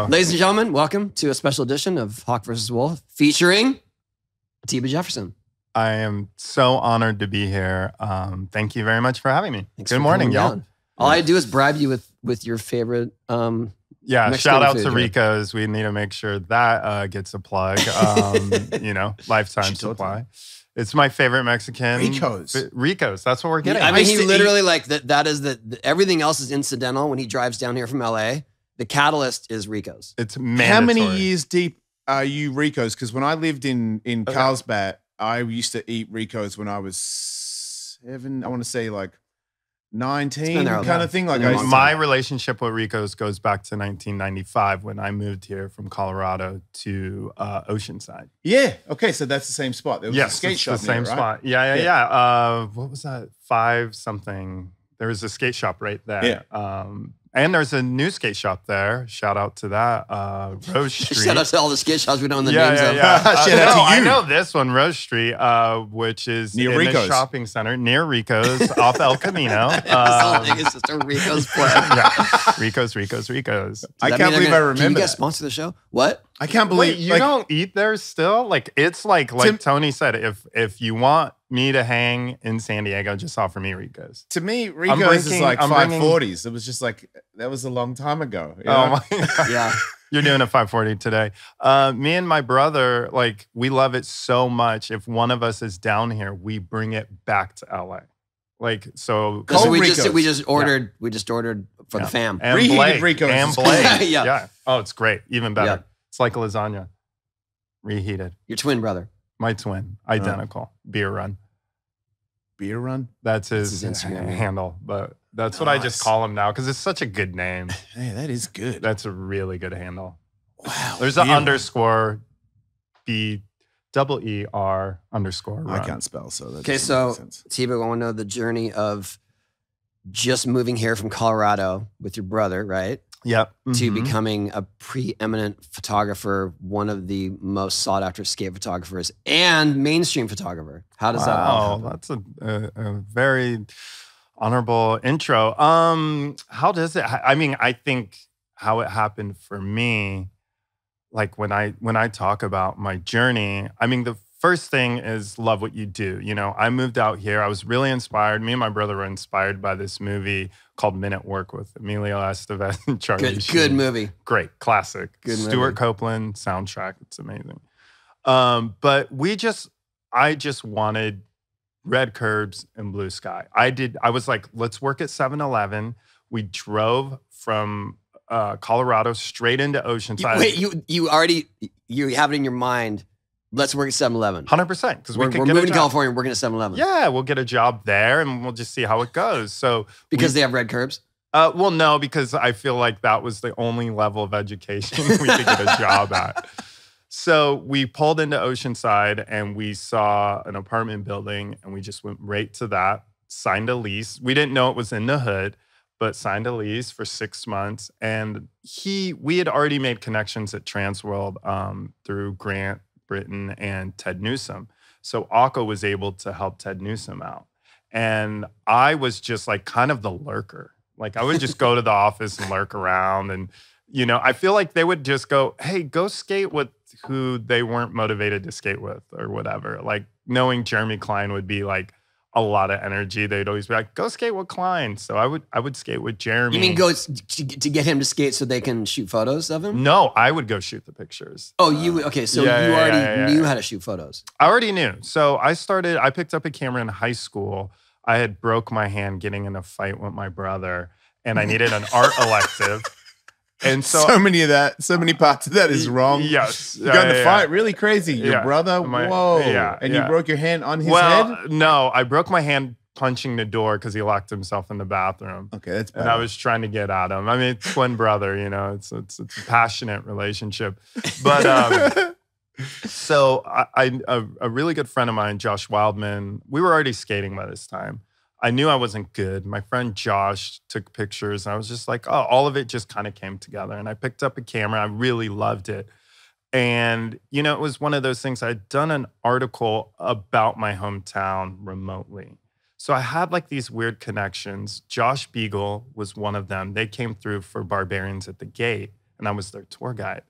go. Ladies and gentlemen, welcome to a special edition of Hawk vs. Wolf featuring Atiba Jefferson. I am so honored to be here. Thank you very much for having me. Thanks Good for morning, coming y'all. down. All I do is bribe you with your favorite Yeah, Mexican shout out food to here. Rico's. We need to make sure that gets a plug. Lifetime supply. It's my favorite Mexican. Rico's. That's what we're getting. I mean, he literally that is everything else is incidental when he drives down here from LA. The catalyst is Rico's. It's mandatory. How many years deep are you Rico's? Because when I lived in Carlsbad, I used to eat Rico's when I was 7. I want to say like 19 kind of thing. Like my relationship with Rico's goes back to 1995 when I moved here from Colorado to Oceanside. Yeah. Okay. So that's the same spot. There was a skate shop. The same there, right? spot. Yeah. What was that? 5 something. There was a skate shop right there. Yeah. And there's a new skate shop there. Shout out to that. Rose Street. Shout out to all the skate shops we know the names of. Shout out to you. I know this one, Rose Street, which is near in Rico's. the shopping center near Rico's off El Camino. This whole thing is just a Rico's play. Yeah. Rico's. I can't believe I remember Can you guys that. sponsor the show? What? I can't believe Wait, you don't eat there still? Like it's like Tony said, if you want me to hang in San Diego, just offer me Rico's. To me, Rico's is like I'm 540s. It was just like that was a long time ago. You know? Oh my God. Yeah. You're doing a 540 today. Me and my brother, like we love it so much. If one of us is down here, we bring it back to LA. Like so. So we Rico's. just ordered for the fam. And Reheated Blake. Rico's And is Blake. Yeah. Oh, it's great. Even better. Yeah. It's like lasagna. Reheated. Your twin brother. My twin. Identical. Beer run. Beer run. That's his Instagram handle. But that's what I just call him now because it's such a good name. Hey, that is good. That's a really good handle. Wow. There's an underscore BEER underscore run. I can't spell, so that Okay, doesn't so make sense. Tiba, I want to know the journey of just moving here from Colorado with your brother, right? Yep. To Mhm. becoming a preeminent photographer, one of the most sought after skate photographers and mainstream photographer. How does that all happen? That's a very honorable intro. How does it? I mean, I think how it happened for me, like when I talk about my journey, I mean, the first thing is love what you do. You know, I moved out here. I was really inspired. Me and my brother were inspired by this movie called Men at Work with Emilio Estevez and Charlie Sheen. Good movie. Great, classic. Good movie. Stuart Copeland soundtrack. It's amazing. But I just wanted red curbs and blue sky. I was like, let's work at 7-Eleven. We drove from Colorado straight into Oceanside. Wait, you have it in your mind. Let's work at 7-Eleven. 100%. Because We're we could get moving a to job. California and working at 7-Eleven. Yeah, we'll get a job there and we'll just see how it goes. So Because they have red curbs? well, no, because I feel like that was the only level of education we could get a job at. So we pulled into Oceanside and we saw an apartment building and we just went right to that, signed a lease. We didn't know it was in the hood, but signed a lease for 6 months. And we had already made connections at Transworld through Grant Britton and Ted Newsom. So Akko was able to help Ted Newsom out. And I was just like kind of the lurker. Like I would just go to the office and lurk around. And, you know, I feel like they would just go, hey, go skate with who they weren't motivated to skate with or whatever. Like knowing Jeremy Klein would be like a lot of energy. They'd always be like, go skate with Klein. So I would skate with Jeremy. You mean go to get him to skate so they can shoot photos of him? No, I would go shoot the pictures. Oh, okay. So you already knew how to shoot photos. I already knew. So I picked up a camera in high school. I had broke my hand getting in a fight with my brother and I needed an art elective. And so many parts of that is wrong. Yes. You got in a fight, really crazy. Your brother, whoa. And you broke your hand on his head? No, I broke my hand punching the door because he locked himself in the bathroom. Okay, that's bad. And I was trying to get at him. I mean, twin brother, you know, it's a passionate relationship. But so a really good friend of mine, Josh Wildman, we were already skating by this time. I knew I wasn't good. My friend Josh took pictures and I was just like, oh, all of it just kind of came together. And I picked up a camera. I really loved it. And, you know, it was one of those things. I'd done an article about my hometown remotely. So I had like these weird connections. Josh Beagle was one of them. They came through for Barbarians at the Gate. and I was their tour guide.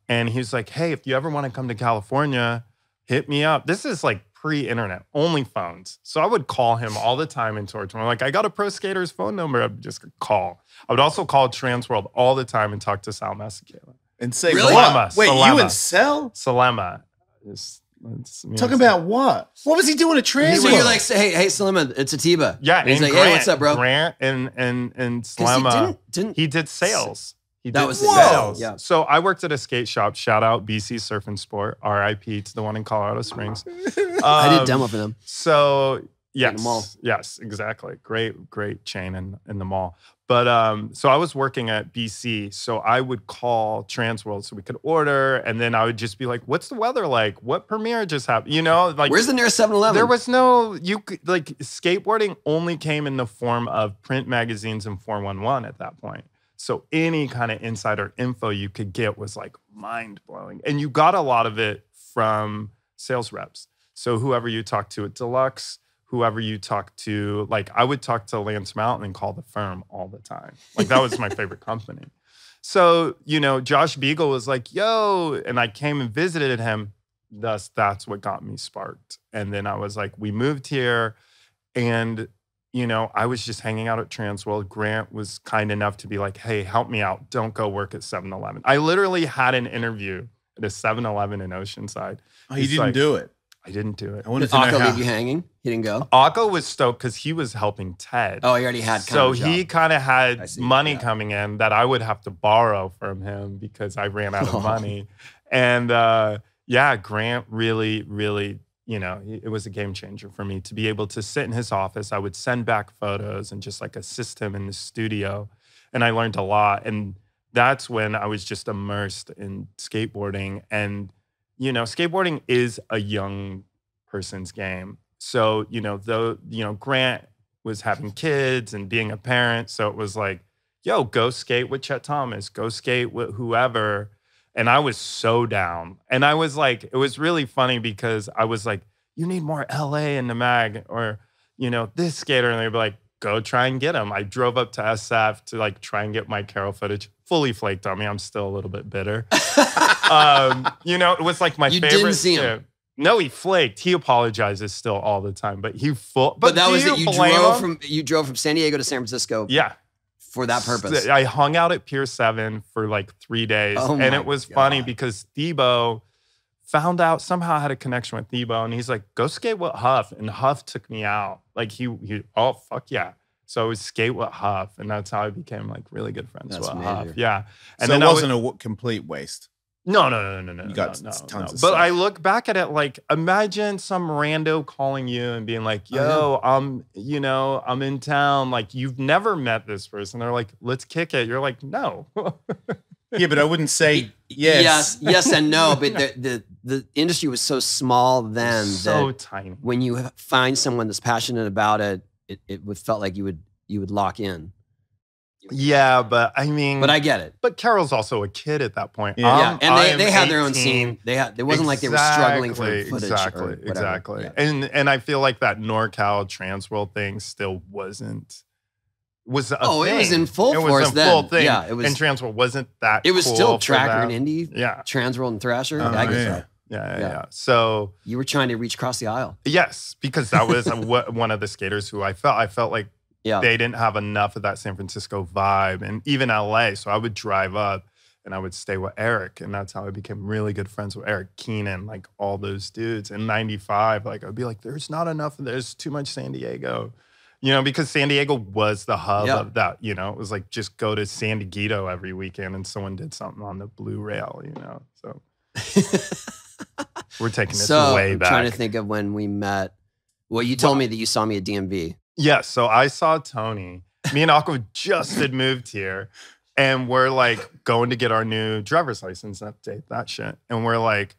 And he was like, hey, if you ever want to come to California, hit me up. This is like pre-internet, only phones. So I would call him all the time and tour to him. Like, I got a pro skater's phone number. I would just call. I would also call Transworld all the time and talk to Sal Masekela. And say, Really? what? Wait, Salema. you and Sal? Salema. Talking about what? What was he doing at Trans? So you're like, hey, Salema, it's Atiba. Yeah, And he's and like, Grant, hey, what's up, bro? Grant and 'Cause Salema. didn't He did sales. He That did was it. sales. Yeah. So I worked at a skate shop. Shout out BC Surf and Sport. RIP to the one in Colorado Springs. I did demo for them. So In the mall. yes, exactly. Great chain in the mall. But so I was working at BC, so I would call Transworld so we could order, and then I would just be like, "What's the weather like? What premiere just happened?" You know, like Where's the nearest 7-Eleven? there was no like skateboarding only came in the form of print magazines and 411 at that point. So any kind of insider info you could get was like mind blowing, and you got a lot of it from sales reps. So whoever you talk to at Deluxe, whoever you talk to, like I would talk to Lance Mountain and call the firm all the time. Like that was my favorite company. So, you know, Josh Beagle was like, yo, and I came and visited him. Thus, that's what got me sparked. And then I was like, we moved here and, you know, I was just hanging out at Transworld. Grant was kind enough to be like, hey, help me out. Don't go work at 7-Eleven. I literally had an interview at a 7-Eleven in Oceanside. Oh, you He's didn't like, do it. I didn't do it. I wanted Did to know Akko how. leave you hanging? He didn't go? Akko was stoked because he was helping Ted. Oh, he already had kind So of a he job. kind of I had see, money yeah. coming in that I would have to borrow from him because I ran out of money. And yeah, Grant really, you know, it was a game changer for me to be able to sit in his office. I would send back photos and just like assist him in the studio. And I learned a lot. And that's when I was just immersed in skateboarding. And, you know, skateboarding is a young person's game. So, you know, Grant was having kids and being a parent. So it was like, yo, go skate with Chet Thomas, go skate with whoever. And I was so down. And I was like, it was really funny because I was like, you need more LA in the mag or, you know, this skater. And they'd be like, go try and get him. I drove up to SF to like try and get Mike Carroll footage. Fully flaked on me. I'm still a little bit bitter. You know, it was like my You favorite. didn't see him? No, he flaked. He apologizes still all the time, but he But that do was it. blame You drove from San Diego to San Francisco Yeah. for that purpose. I hung out at Pier 7 for like 3 days. Oh and my it was funny God. because Thebo found out, somehow had a connection with Thebo. And he's like, go skate with Huff. And Huff took me out. Like he oh, fuck yeah. So I would skate with Huff. And that's how I became like really good friends That's with major. Huff. Yeah. And So then it I wasn't a complete waste. No. You got no, tons no. of But stuff. I look back at it like, imagine some rando calling you and being like, yo, I'm in town. Like, you've never met this person. They're like, let's kick it. You're like, no. Yeah, but I wouldn't say yes. yes and no. But the industry was so small then So that tiny. when you find someone that's passionate about it, it would felt like you would lock in. Yeah, but I mean, But I get it. but Carol's also a kid at that point. Yeah. And they had their own 18. scene. It wasn't like they were struggling for footage. or whatever. Exactly. Yeah. And I feel like that NorCal Transworld thing still was a Oh, thing. it was in full It was force a then. full thing. Yeah, it was. And Transworld wasn't that. It was cool still for Tracker that. and Indie, Yeah. Transworld and Thrasher. Oh, I get yeah. that. Yeah. So You were trying to reach across the aisle. yes, because that was one of the skaters who I felt like Yeah. they didn't have enough of that San Francisco vibe, and even LA. So I would drive up and I would stay with Eric, and that's how I became really good friends with Eric Keenan, like all those dudes. In '95, like I'd be like, "There's not enough. There's too much San Diego." You know, because San Diego was the hub of that, you know, it was like just go to San Diego every weekend and someone did something on the Blue Rail, you know, so we're taking this way I'm back. trying to think of when we met. Well, you told me that you saw me at DMV. Yeah, so I saw Tony. Me and Akko just had moved here and we're like going to get our new driver's license update, that shit. And we're like,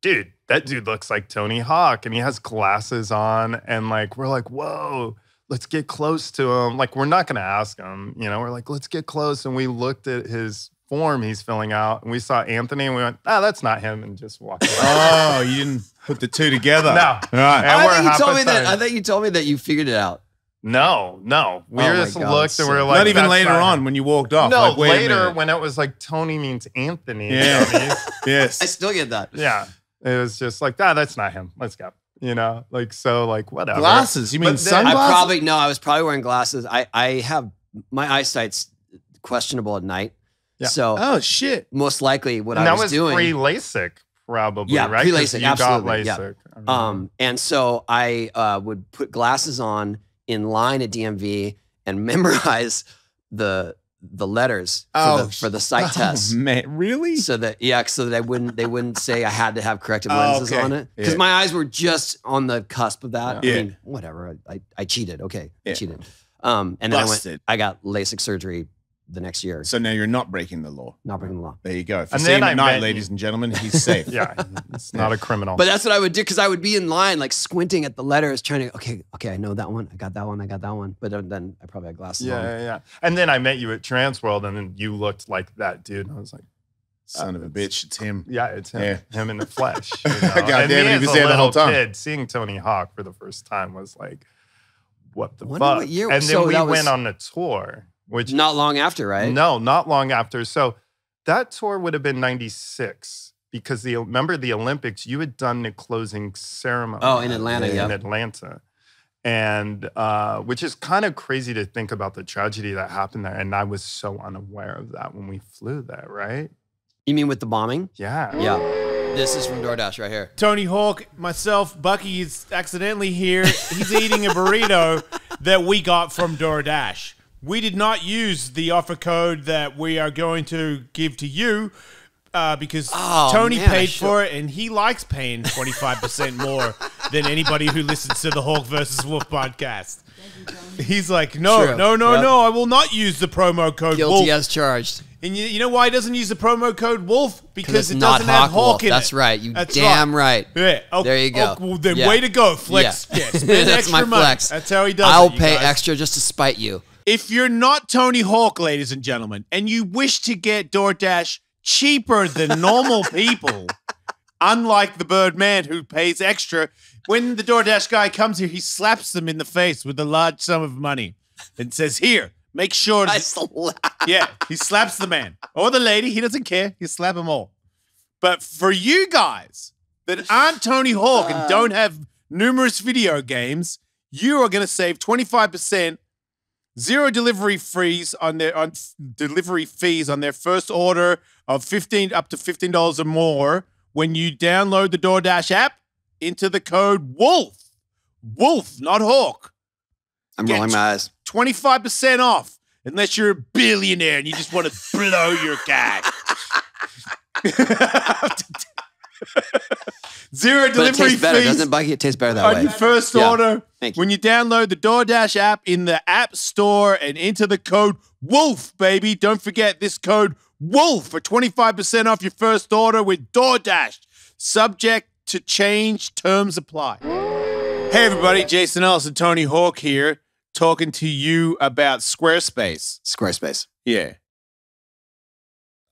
dude, that dude looks like Tony Hawk and he has glasses on and like, we're like, whoa. Let's get close to him. Like, we're not going to ask him, you know, we're like, let's get close. And we looked at his form he's filling out and we saw Anthony and we went, that's not him, and just walked away. Oh, you didn't put the two together. No. All right. And we're half I a thought ton. you told me that you figured it out. No. We Oh my just God, looked and we were like, Not even that's later not on him. when you walked off. No, like, wait a later minute. when it was like Tony means Anthony. Yeah. dummies. Yes. I still get that. Yeah. It was just like, that's not him. Let's go. You know, like, so like whatever. Glasses? You mean But then- sunglasses? I was probably wearing glasses. I have my eyesight's questionable at night. Yeah. So Oh, shit. most likely what And I that was was doing. pre-LASIK, probably, Yeah, right? 'Cause pre-LASIK, you got absolutely, yeah. LASIK. And so I would put glasses on in line at DMV and memorize the letters for the sight test. Man, really? So that they wouldn't say I had to have corrective Oh, lenses okay. on it because Yeah. my eyes were just on the cusp of that. Yeah. I mean, whatever. I cheated. Okay, Yeah. I cheated. And then Busted. I got LASIK surgery the next year. So now you're not breaking the law. Not breaking the law. There you go. If you And see then him I at night, met ladies you. and gentlemen, he's safe. Yeah, it's not a criminal. But that's what I would do because I would be in line, like squinting at the letters, trying to okay, I know that one, I got that one. But then I probably had glasses on. yeah. And then I met you at Transworld, and then you looked like that dude. And I was like, Son of a bitch, it's him. yeah, it's him. Yeah. Him in the flesh. You know? God And damn it, me he as was a there the whole little time. kid, seeing Tony Hawk for the first time was like, what the Wonder fuck? what year- And so then we that was- went on a tour, which Not long after, right? no, not long after. So that tour would have been 96 because remember the Olympics, you had done the closing ceremony. Oh, in Atlanta, In yeah. Atlanta. And which is kind of crazy to think about the tragedy that happened there. And I was so unaware of that when we flew there, right? You mean with the bombing? Yeah. Yeah. This is from DoorDash right here. Tony Hawk, myself, Bucky is accidentally here. He's eating a burrito that we got from DoorDash. We did not use the offer code that we are going to give to you because Tony man, I paid should- for it, and he likes paying 25% more than anybody who listens to the Hawk versus Wolf podcast. He's like, True. no, Yep. I will not use the promo code Guilty Wolf. as charged. And you know why he doesn't use the promo code Wolf? Because it's it not doesn't have Hawk Wolf. Hawk in it. That's right. You That's damn right. Yeah. Oh, There you go. Oh, well, then Yeah. way to go, Flex. Yeah. Yeah. Spend That's extra my money. flex. That's how he does I'll it, you pay guys. extra just to spite you. If you're not Tony Hawk, ladies and gentlemen, and you wish to get DoorDash cheaper than normal people, unlike the Birdman who pays extra, when the DoorDash guy comes here, he slaps them in the face with a large sum of money and says, here, make sure. Yeah, he slaps the man or the lady. He doesn't care. He slap them all. But for you guys that aren't Tony Hawk and don't have numerous video games, you are going to save 25%, zero delivery fees on their first order of up to $15 or more when you download the DoorDash app into the code WOLF. Wolf, not Hawk. I'm Get rolling my eyes. 25% off. Unless you're a billionaire and you just want to blow your cash. Zero But it delivery tastes better, fees doesn't it, Bucky? It tastes better that on way. your first Yeah. order. Thank you. When you download the DoorDash app in the App Store and enter the code WOLF, baby. Don't forget this code WOLF for 25% off your first order with DoorDash. Subject to change, terms apply. Hey everybody, Jason Ellis and Tony Hawk here, talking to you about Squarespace. Squarespace. Yeah.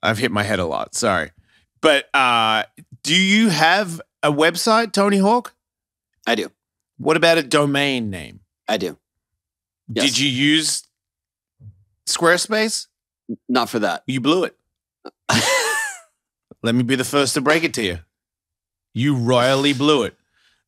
I've hit my head a lot. Sorry. But do you have a website, Tony Hawk? I do. What about a domain name? I do. Yes. Did you use Squarespace? Not for that. You blew it. Let me be the first to break it to you. You royally blew it.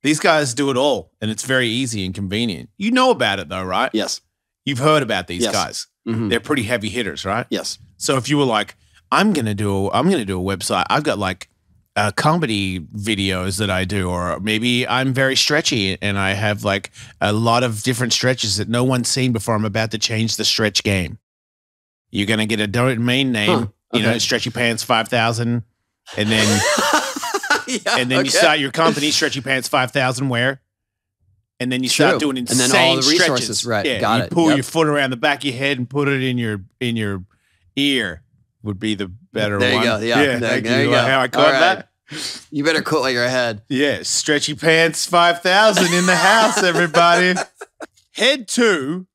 These guys do it all, and it's very easy and convenient. You know about it though, right? Yes. You've heard about these Yes. guys. Mhm. They're pretty heavy hitters, right? Yes. So if you were like, I'm gonna do a website. I've got like comedy videos that I do, or maybe I'm very stretchy and I have like a lot of different stretches that no one's seen before. I'm about to change the stretch game. You're gonna get a domain name, you know, Okay. Stretchy Pants 5000, and then Yeah, and then you okay. start your company, Stretchy Pants 5000 wear. And then you start True. doing And insane then all the stretches. resources, right. Yeah, Got you it. pull Yep. your foot around the back of your head and put it in your ear would be the better There you one. go. Yeah. thank There you you. go. How I caught All right. that? You better quote like your head. Yeah, Stretchy Pants 5000 in the house, everybody. Head to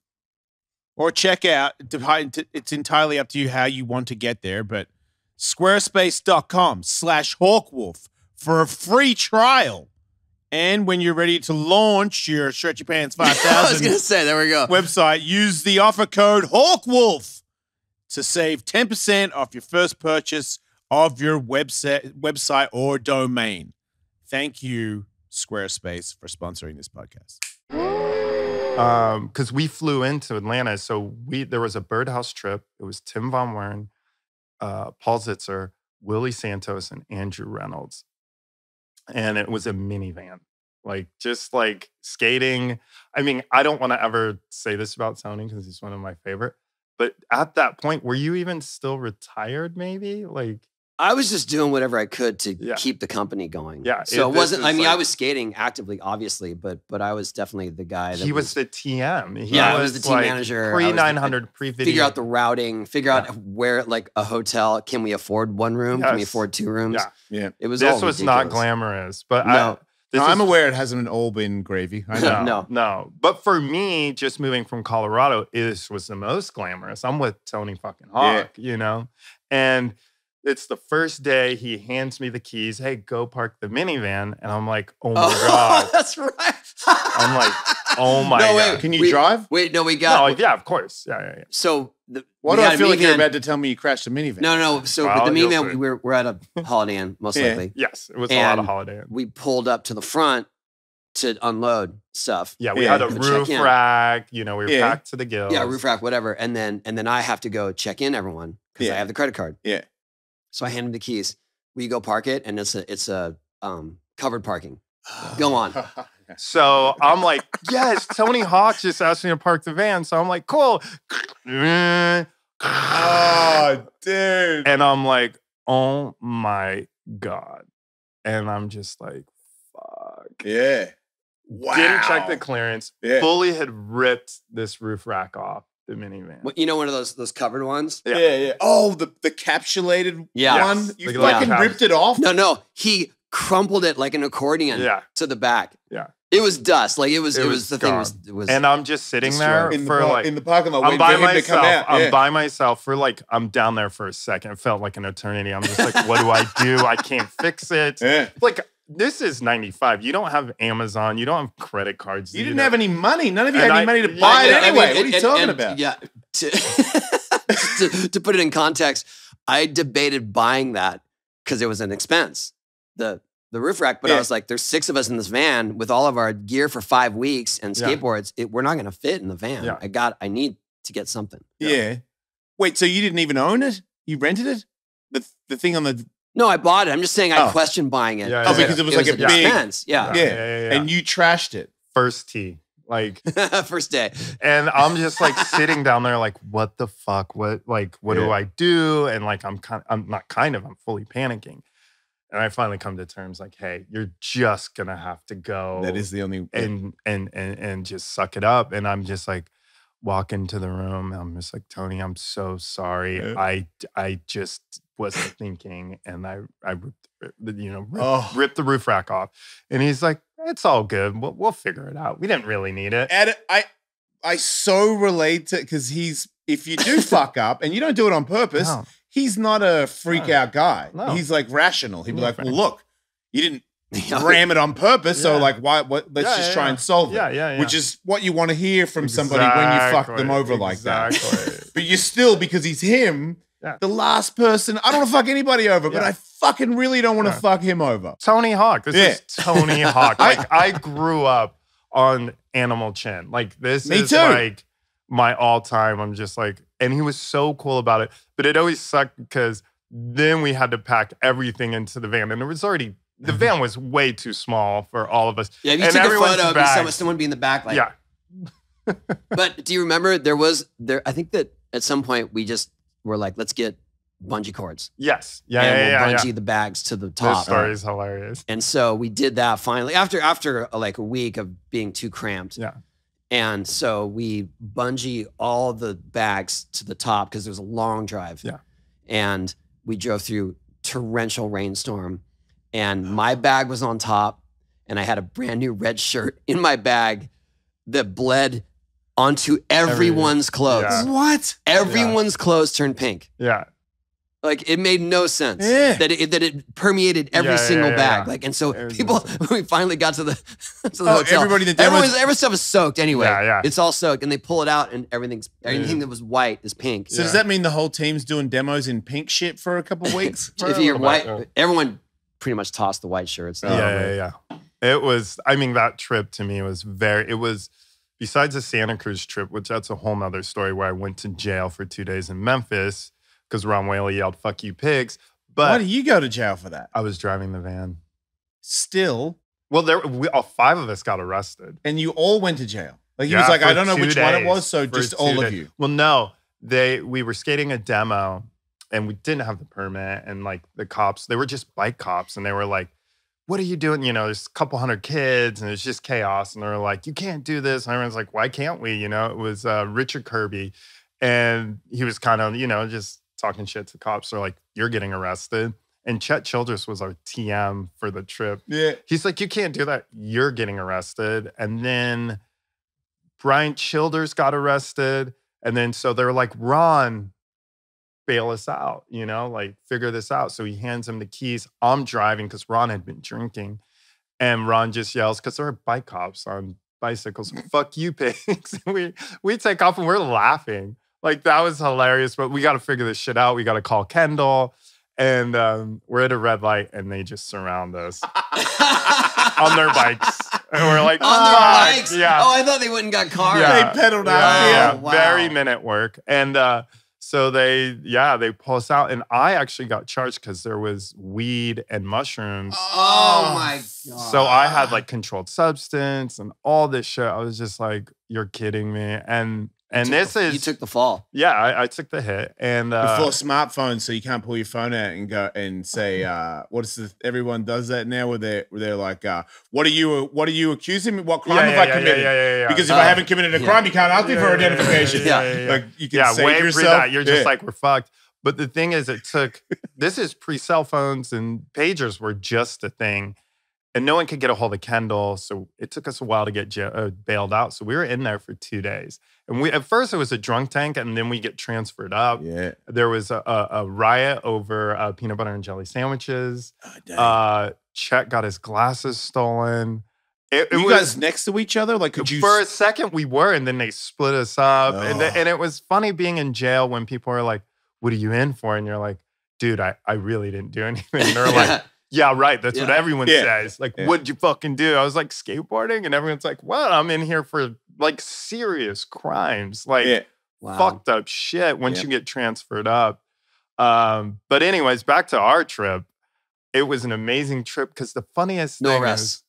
or check out, it's entirely up to you how you want to get there, but squarespace.com/Hawkwolf for a free trial And when you're ready to launch your Stretch Your Pants 5000 I was going to say, there we go. website, use the offer code HawkWolf to save 10% off your first purchase of your website or domain. Thank you, Squarespace, for sponsoring this podcast. Because we flew into Atlanta, so there was a Birdhouse trip. It was Tim Von Wern, Paul Zitzer, Willie Santos, and Andrew Reynolds. And it was a minivan, just skating. I mean, I don't want to ever say this about Tony because he's one of my favorite. But at that point, were you even still retired? Maybe I was just doing whatever I could to keep the company going. Yeah. So it wasn't. I mean, I was skating actively, obviously, but I was definitely the guy. He was the TM. I was the team manager. Pre-900, pre-video. Figure out the routing. Figure out where, a hotel. Can we afford one room? Yes. Can we afford two rooms? Yeah. It was. This was not glamorous, but no. I'm aware it hasn't all been gravy. I know. No. But for me, just moving from Colorado, this was the most glamorous. I'm with Tony fucking Hawk, and it's the first day. He hands me the keys. Hey, go park the minivan. And I'm like, oh my God. That's right. I'm like, oh my God. Can you drive? Wait, no, we got. No, yeah, of course. Yeah. So why do I feel like you're about to tell me you crashed a minivan? No. So with the minivan, we're at a Holiday Inn, most likely. Yes, it was a lot of Holiday Inn. We pulled up to the front to unload stuff. Yeah, we had a roof rack. We were packed to the gills. Yeah, roof rack, whatever. And then I have to go check in everyone because I have the credit card. Yeah. So I hand him the keys. We go park it, and it's a covered parking. Go on. So I'm like, yes, Tony Hawk just asked me to park the van. So I'm like, cool. Oh, dude. And I'm like, oh my God. And I'm just like, fuck. Yeah. Wow. Didn't check the clearance. Yeah. Fully had ripped this roof rack off the minivan. One of those covered ones? Yeah. Oh, the capsulated one? Yes. You fucking ripped it off? No. He crumpled it like an accordion to the back. Yeah. It was dust. It was the gone. thing was and I'm just sitting there in the parking lot waiting for him to come out. I'm by myself for I'm down there for a second. It felt like an eternity. I'm just like, what do I do? I can't fix it. Yeah. This is 95. You don't have Amazon. You don't have credit cards. You didn't have any money. None of you had any money to buy it anyway. What are you talking about? Yeah. To put it in context, I debated buying that because it was an expense. The roof rack, but I was like, there's 6 of us in this van with all of our gear for 5 weeks and skateboards. We're not going to fit in the van. Yeah. I need to get something. Yeah. Wait, so you didn't even own it? You rented it? The thing on the... No, I bought it. I'm just saying I questioned buying it. Yeah, because it was like a big expense. Yeah. And you trashed it. First tee. First day. And I'm just sitting down there what the fuck? What do I do? And I'm fully panicking. And I finally come to terms hey, you're just gonna have to go. That is the only and just suck it up. And I'm just walking to the room. And I'm just Tony, I'm so sorry. Yeah. I just wasn't thinking, and I ripped the roof rack off. And he's like, it's all good. We'll figure it out. We didn't really need it. And I so relate to because if you do fuck up and you don't do it on purpose. No. He's not a freak out guy. No. He's rational. He'd be like, well, look, you didn't ram it on purpose. So why, let's just try and solve it. Yeah. Which is what you want to hear from somebody when you fuck them over like that. But you're still, because he's him, the last person, I don't want to fuck anybody over, but I fucking really don't want to fuck him over. Tony Hawk. This is Tony Hawk. I grew up on Animal Chin. This Me is too. My all-time. I'm just and he was so cool about it. But it always sucked because then we had to pack everything into the van. And it was already, the van was way too small for all of us. Yeah, if you took a photo of someone be in the back. Yeah. But do you remember I think that at some point we just were let's get bungee cords. Yes. Yeah. And we'll bungee the bags to the top. This story is hilarious. And so we did that finally after a week of being too cramped. Yeah. And so we bungee all the bags to the top because there was a long drive. Yeah. And we drove through torrential rainstorm. And my bag was on top. And I had a brand new red shirt in my bag that bled onto everyone's clothes. Yeah. What? Everyone's clothes turned pink. Yeah. Like it made no sense that it permeated every single bag. Like, and so people, when we finally got to the hotel, everybody in the demos, every stuff is soaked anyway. Yeah. It's all soaked, and they pull it out, and everything that was white is pink. So does that mean the whole team's doing demos in pink shit for a couple of weeks? If you're white, everyone pretty much tossed the white shirts. Yeah. It was. I mean, that trip to me was very. It was. Besides the Santa Cruz trip, which that's a whole nother story, where I went to jail for 2 days in Memphis. Because Ron Whaley yelled, "Fuck you, pigs!" But why do you go to jail for that? I was driving the van. Still, well, all 5 of us got arrested, and you all went to jail. Like he was like, I don't know which one it was, so just all of you. Well, no, we were skating a demo, and we didn't have the permit, and like the cops, they were just bike cops, and they were like, "What are you doing?" You know, there's a couple hundred kids, and it's just chaos, and they were like, "You can't do this." And everyone's like, "Why can't we?" You know, it was Richard Kirby, and he was kind of, just talking shit to cops. They're like, "You're getting arrested." And Chet Childress was our TM for the trip. Yeah. He's like, "You can't do that. You're getting arrested." And then Brian Childers got arrested. And then so they're like, "Ron, bail us out, like figure this out." So he hands him the keys. I'm driving because Ron had been drinking. And Ron just yells, because there are bike cops on bicycles, "Fuck you, pigs." we take off and we're laughing. Like, that was hilarious, but we got to figure this shit out. We got to call Kendall, and we're at a red light, and they just surround us on their bikes. And we're like, on their bikes? Yeah. Oh, I thought they went and got cars. Yeah. They pedaled out. Yeah. Wow. Very minute work. And so they pull us out, and I actually got charged because there was weed and mushrooms. Oh my God. So I had like controlled substance and all this shit. I was just like, "You're kidding me." And you took the fall. Yeah, I took the hit. And before smartphones, so you can't pull your phone out and go and say, everyone does that now where they're like, what are you accusing me? What crime have I committed? Yeah. Because if I haven't committed a crime, you can't ask me for identification. Like you can say way to yourself, that. You're just like, we're fucked. But the thing is, this is pre-cell phones, and pagers were just a thing. And no one could get a hold of Kendall, so it took us a while to get bailed out. So we were in there for 2 days. And at first it was a drunk tank, and then we get transferred up. Yeah. There was a riot over peanut butter and jelly sandwiches. Chet got his glasses stolen. You guys next to each other? Like, could you? For a second we were, and then they split us up. And it was funny being in jail when people are like, "What are you in for?" And you're like, "Dude, I really didn't do anything." And they're like, "Yeah, right. That's what everyone says." Like, "What'd you fucking do?" I was like, "Skateboarding." And everyone's like, "What? I'm in here for like serious crimes, like fucked up shit." Once you get transferred up. But anyways, back to our trip. It was an amazing trip because the funniest thing is,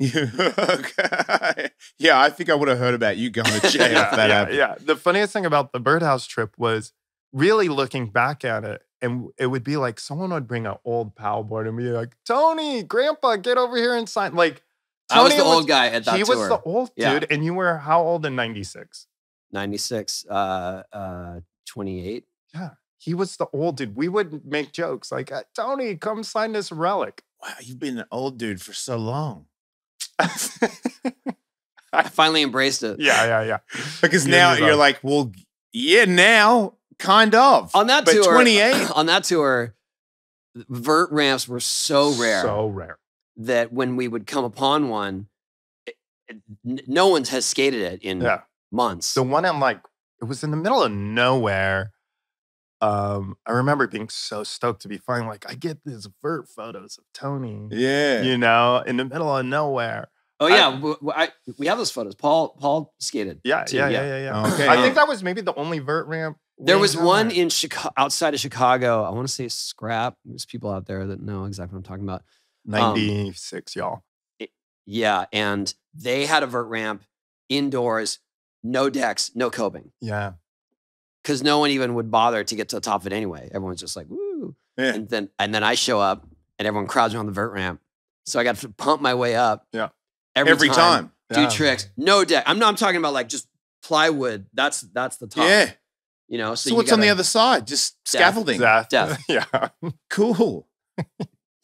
okay. Yeah, I think I would have heard about you going to jail if that happened. Yeah. The funniest thing about the Birdhouse trip was really looking back at it. And it would be like someone would bring an old paddleboard and be like, "Tony, Grandpa, get over here and sign." Like, Tony, I was the old guy at that tour. He was the old dude. Yeah. And you were how old in 96? 96, 28. Yeah. He was the old dude. We would make jokes like, "Tony, come sign this relic." Wow, you've been an old dude for so long. I finally embraced it. Yeah. Because now you're like, well, yeah, now kind of. On that but tour, 28. On that tour, vert ramps were so rare that when we would come upon one, no one has skated it in months. The one it was in the middle of nowhere. I remember being so stoked to be finally like, I get these vert photos of Tony. Yeah. In the middle of nowhere. Oh yeah, we have those photos. Paul skated. Yeah. too, Okay. I think that was maybe the only vert ramp. There was one in outside of Chicago. I want to say Scrap. There's people out there that know exactly what I'm talking about. 96, y'all. Yeah, and they had a vert ramp indoors, no decks, no coping. Yeah. Because no one even would bother to get to the top of it anyway. Everyone's just like, woo. Yeah. And then I show up and everyone crowds around the vert ramp. So I got to pump my way up. Yeah. Every time. Do tricks. No deck. I'm talking about like just plywood. That's the top. Yeah. So what's on the other side? Just scaffolding. Death. Yeah. Cool.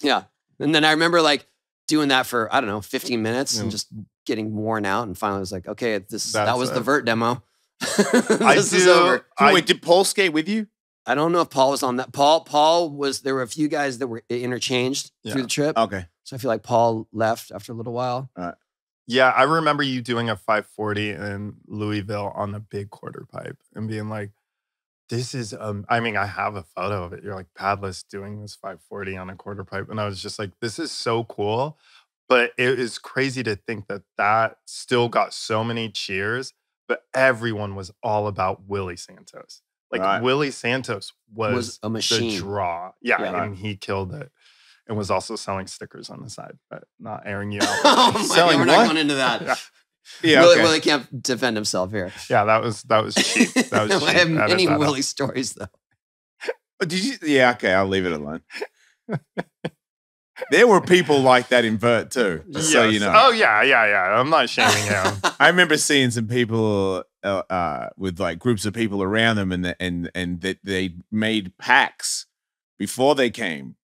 Yeah. And then I remember like doing that for, 15 minutes and just getting worn out. And finally I was like, okay, that was the vert demo. This is over. Wait, did Paul skate with you? I don't know if Paul was on that. Paul was, there were a few guys that were interchanged through the trip. Okay. So I feel like Paul left after a little while. All right. Yeah, I remember you doing a 540 in Louisville on a big quarter pipe and being like, this is, I mean, I have a photo of it. You're like padless doing this 540 on a quarter pipe. And I was just like, this is so cool. But it is crazy to think that that still got so many cheers, but everyone was all about Willie Santos. Like Willie Santos was a machine. The draw. Yeah, and he killed it. And was also selling stickers on the side, but not airing you out. Selling we're not going into that. Yeah, Willie can't defend himself here. Yeah, that was cheap. That was cheap. I have many Willie stories though. Did you? Yeah, okay, I'll leave it alone. There were people like that in Vert too, just so you know. Oh yeah. I'm not shaming him. I remember seeing some people with like groups of people around them, and that they made packs before they came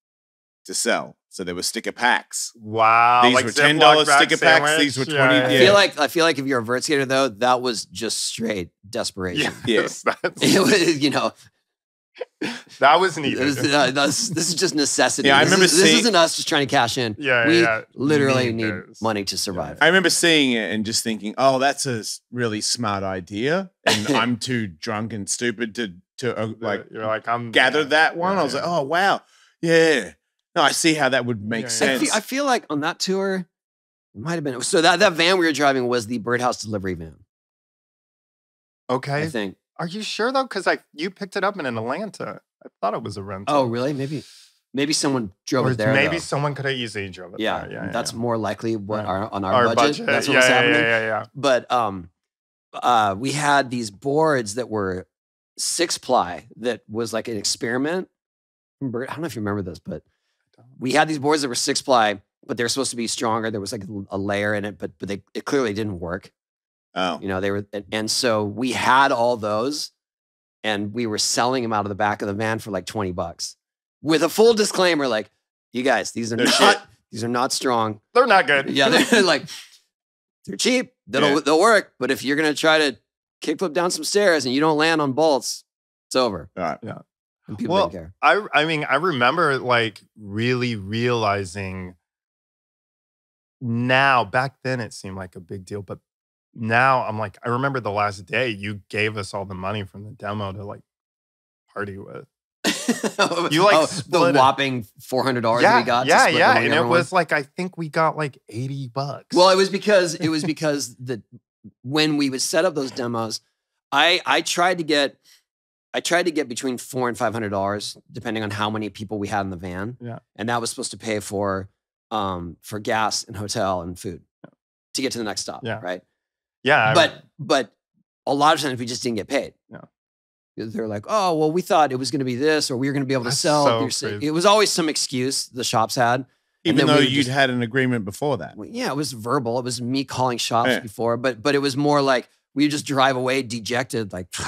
to sell. So there were sticker packs. Wow. These were $10 sticker packs. These were 20. Yeah. I feel like if you're a vert skater though, that was just straight desperation. Yes. It was, you know. That was needed. This is just necessity. Yeah, I remember this isn't us just trying to cash in. We literally need money to survive. I remember seeing it and just thinking, oh, that's a really smart idea. And I'm too drunk and stupid to gather that one. I was like, oh, wow. Yeah. No, I see how that would make sense. I feel like on that tour, it might have been. So that van we were driving was the Birdhouse delivery van. Okay. I think. Are you sure though? Because you picked it up in Atlanta. I thought it was a rental. Oh, really? Maybe someone drove it there. Maybe though. Someone could have easily drove it. Yeah, there. That's more likely what on our budget. That's what was happening. Yeah. But we had these boards that were 6-ply that was like an experiment. I don't know if you remember this, but we had these boards that were 6-ply, but they were supposed to be stronger. There was like a layer in it, but it clearly didn't work. Oh, you know, they were, and so we had all those, and we were selling them out of the back of the van for like $20 with a full disclaimer, like, you guys, these are not strong. They're not good. Yeah, they're like, they're cheap. They'll work, but if you're gonna try to kickflip down some stairs and you don't land on bolts, it's over. All right. Yeah. And people didn't care. I mean, I remember like really realizing now, back then it seemed like a big deal, but now I'm like, I remember the last day you gave us all the money from the demo to like party with. You like the whopping $400 we got. Yeah. And it was like, I think we got like $80. Well, it was because when we would set up those demos, I tried to get between $400 and $500 depending on how many people we had in the van. Yeah. And that was supposed to pay for gas and hotel and food to get to the next stop. Yeah. Right. Yeah. But a lot of times we just didn't get paid. Yeah. They're like, oh, well, we thought it was going to be this, or we were going to be able to sell. It was always some excuse the shops had. Even though you'd had an agreement before that. Well, yeah, it was verbal. It was me calling shops before, but it was more like we would just drive away dejected, like, we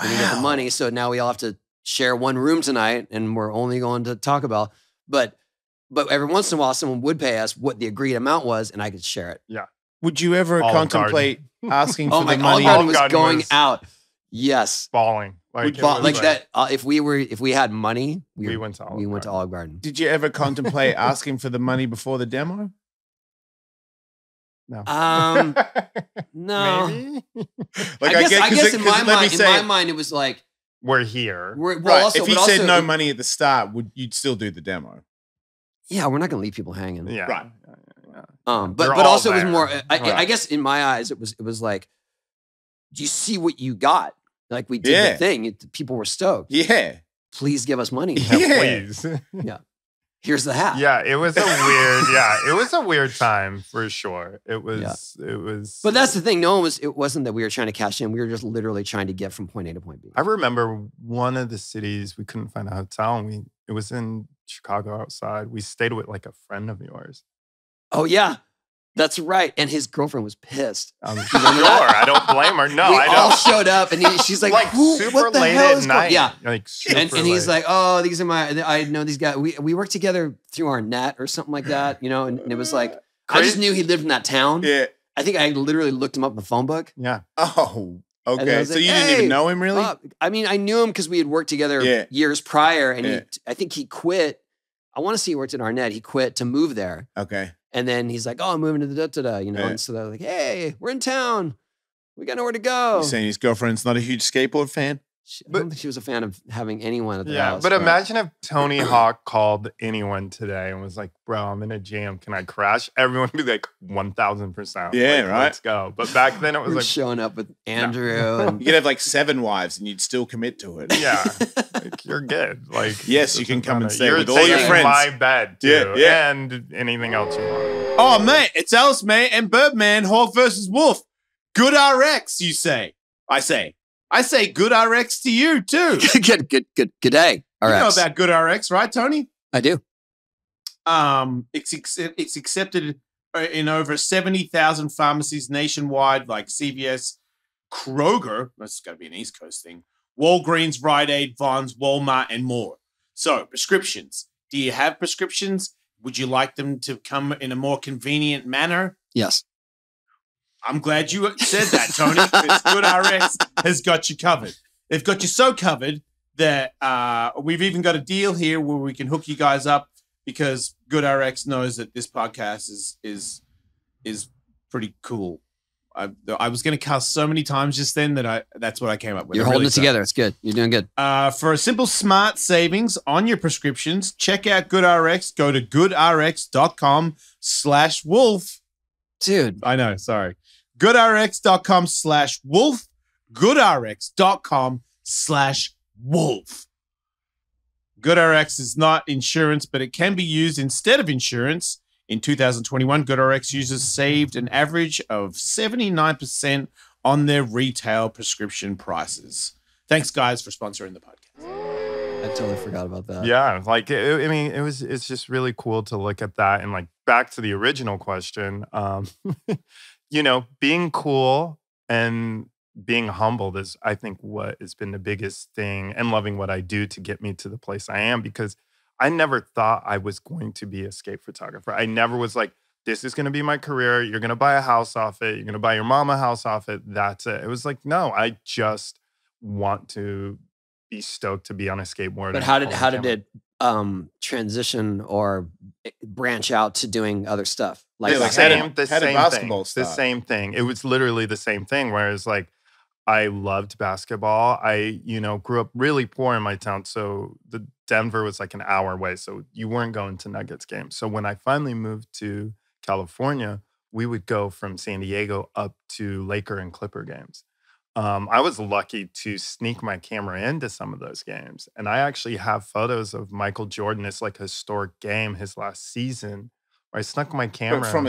didn't get the money. So now we all have to share one room tonight and we're only going to Taco Bell. But every once in a while, someone would pay us what the agreed amount was and I could share it. Yeah. Would you ever contemplate asking for the money? Olive Garden was going out. Yes. Falling. Like that. If we had money, we went to Olive Garden. Did you ever contemplate asking for the money before the demo? No. No. Maybe? I guess in my mind, it was like, we're here. If he said no money at the start, you'd still do the demo? Yeah, we're not going to leave people hanging. Yeah. Right. But also it was more, I guess in my eyes, it was like, do you see what you got? Like we did the thing. People were stoked. Yeah. Please give us money. Yeah, please. Yeah. Here's the hat. Yeah, it was a weird time for sure. It was. But that's the thing. It wasn't that we were trying to cash in. We were just literally trying to get from point A to point B. I remember one of the cities we couldn't find a hotel, and it was in Chicago outside. We stayed with like a friend of yours. Oh yeah. That's right. And his girlfriend was pissed. I'm sure. I don't blame her. No, I don't. All showed up and she's like, super what the late hell at is night. Yeah. Like super and he's late. like, oh, these are I know these guys. We work together through our net or something like that, you know? And it was like, I just knew he lived in that town. Yeah. I think I literally looked him up in the phone book. Yeah. Oh. Okay, so you didn't even know him really? I mean, I knew him because we had worked together years prior, and I think he quit. I want to say he worked at Arnett. He quit to move there. Okay. And then he's like, oh, I'm moving to the da-da-da, you know? And so they're like, hey, we're in town. We got nowhere to go. You're saying his girlfriend's not a huge skateboard fan? I don't think she was a fan of having anyone at the house. But imagine if Tony Hawk called anyone today and was like, bro, I'm in a jam. Can I crash? Everyone would be like, 1,000%. Yeah, like, right. Let's go. But back then it was like. Showing up with Andrew. And you could have like 7 wives and you'd still commit to it. Yeah. Like, you're good. Like, yes, you can come and stay you're with all your friends. My bed, too. Yeah. And anything else you want. Oh, mate, it's Ellis, mate, and Birdman, Hawk versus Wolf. GoodRx, you say. I say GoodRx to you, too. Good day, RX. You know about GoodRx, right, Tony? I do. It's accepted in over 70,000 pharmacies nationwide, like CVS, Kroger, that's got to be an East Coast thing, Walgreens, Rite Aid, Vons, Walmart, and more. So, prescriptions. Do you have prescriptions? Would you like them to come in a more convenient manner? Yes. I'm glad you said that, Tony, because GoodRx has got you covered. They've got you so covered that we've even got a deal here where we can hook you guys up because GoodRx knows that this podcast is pretty cool. I was going to cuss so many times just then that that's what I came up with. You're holding it together. It's good. You're doing good. For a simple smart savings on your prescriptions, check out GoodRx. Go to goodrx.com/wolf. Dude. I know. Sorry. goodrx.com/wolf. goodrx.com/wolf. GoodRx is not insurance, but it can be used instead of insurance. In 2021, GoodRx users saved an average of 79% on their retail prescription prices. Thanks, guys, for sponsoring the podcast. I totally forgot about that. Yeah, like it's just really cool to look at that and like back to the original question. You know, being cool and being humbled is, I think, what has been the biggest thing, and loving what I do to get me to the place I am, because I never thought I was going to be a skate photographer. I never was like, this is going to be my career. You're going to buy a house off it. You're going to buy your mom a house off it. That's it. It was like, no, I just want to be stoked to be on a skateboard. But how did it transition or branch out to doing other stuff? Like the same thing. It was literally the same thing. Whereas like, I loved basketball. I, grew up really poor in my town. So the Denver was like an hour away. So you weren't going to Nuggets games. So when I finally moved to California, we would go from San Diego up to Laker and Clipper games. I was lucky to sneak my camera into some of those games. And I actually have photos of Michael Jordan. It's like a historic game, his last season, where I snuck my camera. But from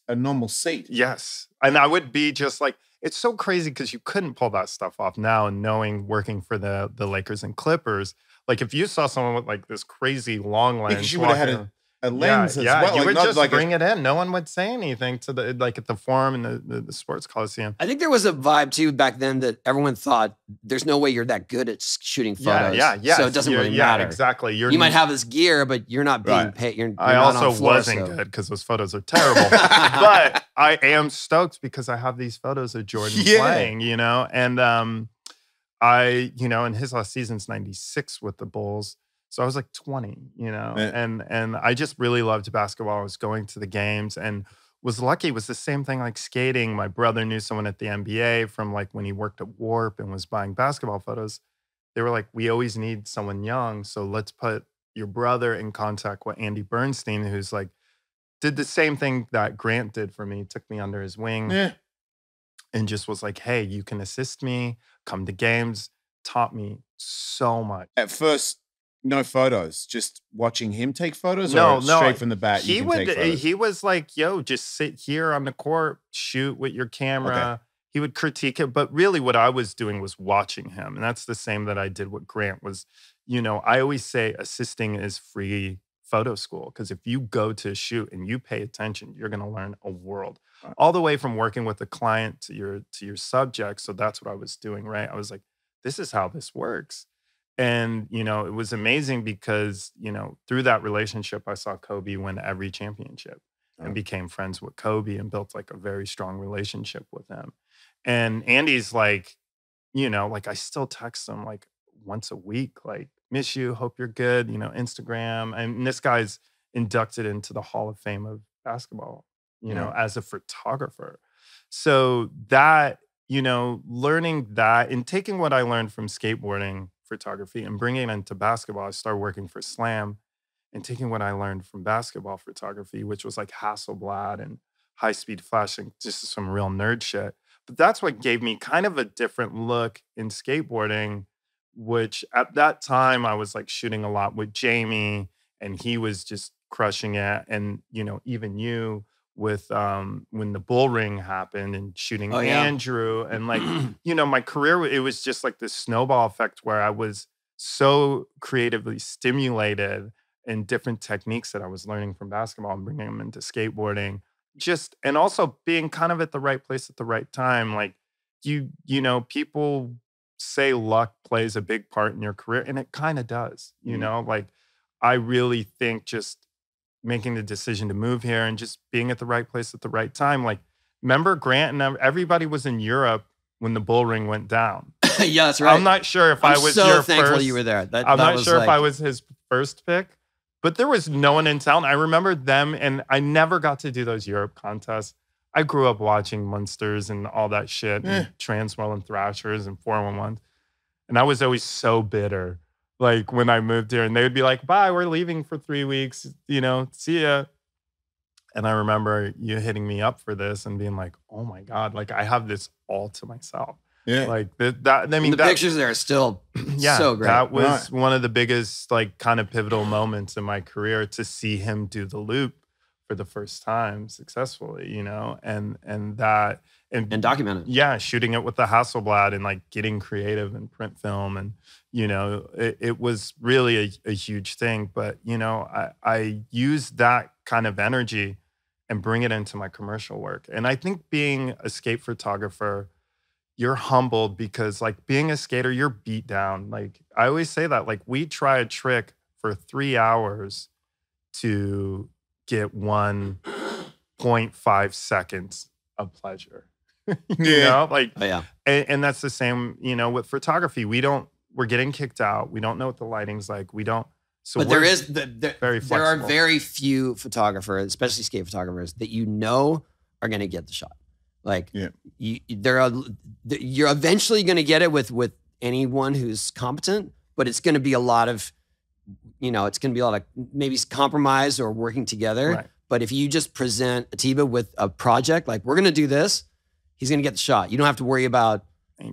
a normal seat. Yes. And I would be just like, it's so crazy because you couldn't pull that stuff off now, and working for the Lakers and Clippers. Like if you saw someone with like this crazy long lens. Because you would have had a lens as well. You like, would just bring it in. No one would say anything to the at the Forum and the Sports Coliseum. I think there was a vibe too back then that everyone thought there's no way you're that good at shooting photos. Yeah. So it doesn't really matter. Exactly. You might have this gear, but you're not being paid. I also wasn't good because those photos are terrible. But I am stoked because I have these photos of Jordan playing, and and his last season's 96 with the Bulls. So I was like 20, and I just really loved basketball. I was going to the games and was lucky. It was the same thing like skating. My brother knew someone at the NBA from like when he worked at Warp and was buying basketball photos. They were like, we always need someone young. So let's put your brother in contact with Andy Bernstein, who's like, did the same thing that Grant did for me, took me under his wing and just was like, hey, you can assist me, come to games, taught me so much. At first, no photos, just watching him take photos straight from the bat. He was like, yo, just sit here on the court, shoot with your camera. Okay. He would critique it. But really what I was doing was watching him. And that's the same that I did with Grant was, I always say assisting is free photo school. Because if you go to a shoot and you pay attention, you're going to learn a world. Right. All the way from working with the client to your subject. So that's what I was doing, right? I was like, this is how this works. And, it was amazing because, through that relationship, I saw Kobe win every championship and became friends with Kobe and built like a very strong relationship with him. And Andy's like, like I still text him like once a week, like, miss you, hope you're good, Instagram. And this guy's inducted into the Hall of Fame of basketball, as a photographer. So that, learning that and taking what I learned from skateboarding photography and bringing it into basketball, I started working for Slam and taking what I learned from basketball photography, which was like Hasselblad and high-speed flashing, just some real nerd shit. But that's what gave me kind of a different look in skateboarding, which at that time I was like shooting a lot with Jamie and he was just crushing it. And, even you with when the bull ring happened and shooting Andrew and like, my career, it was just like this snowball effect where I was so creatively stimulated in different techniques that I was learning from basketball and bringing them into skateboarding. And also being kind of at the right place at the right time. Like people say luck plays a big part in your career and it kind of does, like I really think just making the decision to move here and just being at the right place at the right time. Like, remember Grant and everybody was in Europe when the bull ring went down. Yeah, that's right. I'm not sure if I was so your thankful first. You were there. I'm not sure if I was his first pick, but there was no one in town. I remember them, and I never got to do those Europe contests. I grew up watching Munsters and all that shit, and Transworld and Thrashers and 411s, and I was always so bitter. Like when I moved here and they would be like, bye, we're leaving for 3 weeks, see ya. And I remember you hitting me up for this and being like, oh my God, like I have this all to myself. Yeah. Like that, I mean, the pictures there are still so great. That was one of the biggest, like kind of pivotal moments in my career to see him do the loop for the first time successfully, and document it. Yeah, shooting it with the Hasselblad and like getting creative in print film. And, it was really a huge thing. But, I used that kind of energy and bring it into my commercial work. And I think being a skate photographer, you're humbled because like being a skater, you're beat down. Like I always say that, like we try a trick for 3 hours to get 1.5 seconds of pleasure. And that's the same, with photography. We're getting kicked out. We don't know what the lighting's like. We don't. So but there are flexible. very few photographers, especially skate photographers, that are going to get the shot. Like you're eventually going to get it with anyone who's competent, but it's going to be a lot of, it's going to be a lot of maybe compromise or working together. Right. But if you just present Atiba with a project, like we're going to do this, he's going to get the shot. You don't have to worry about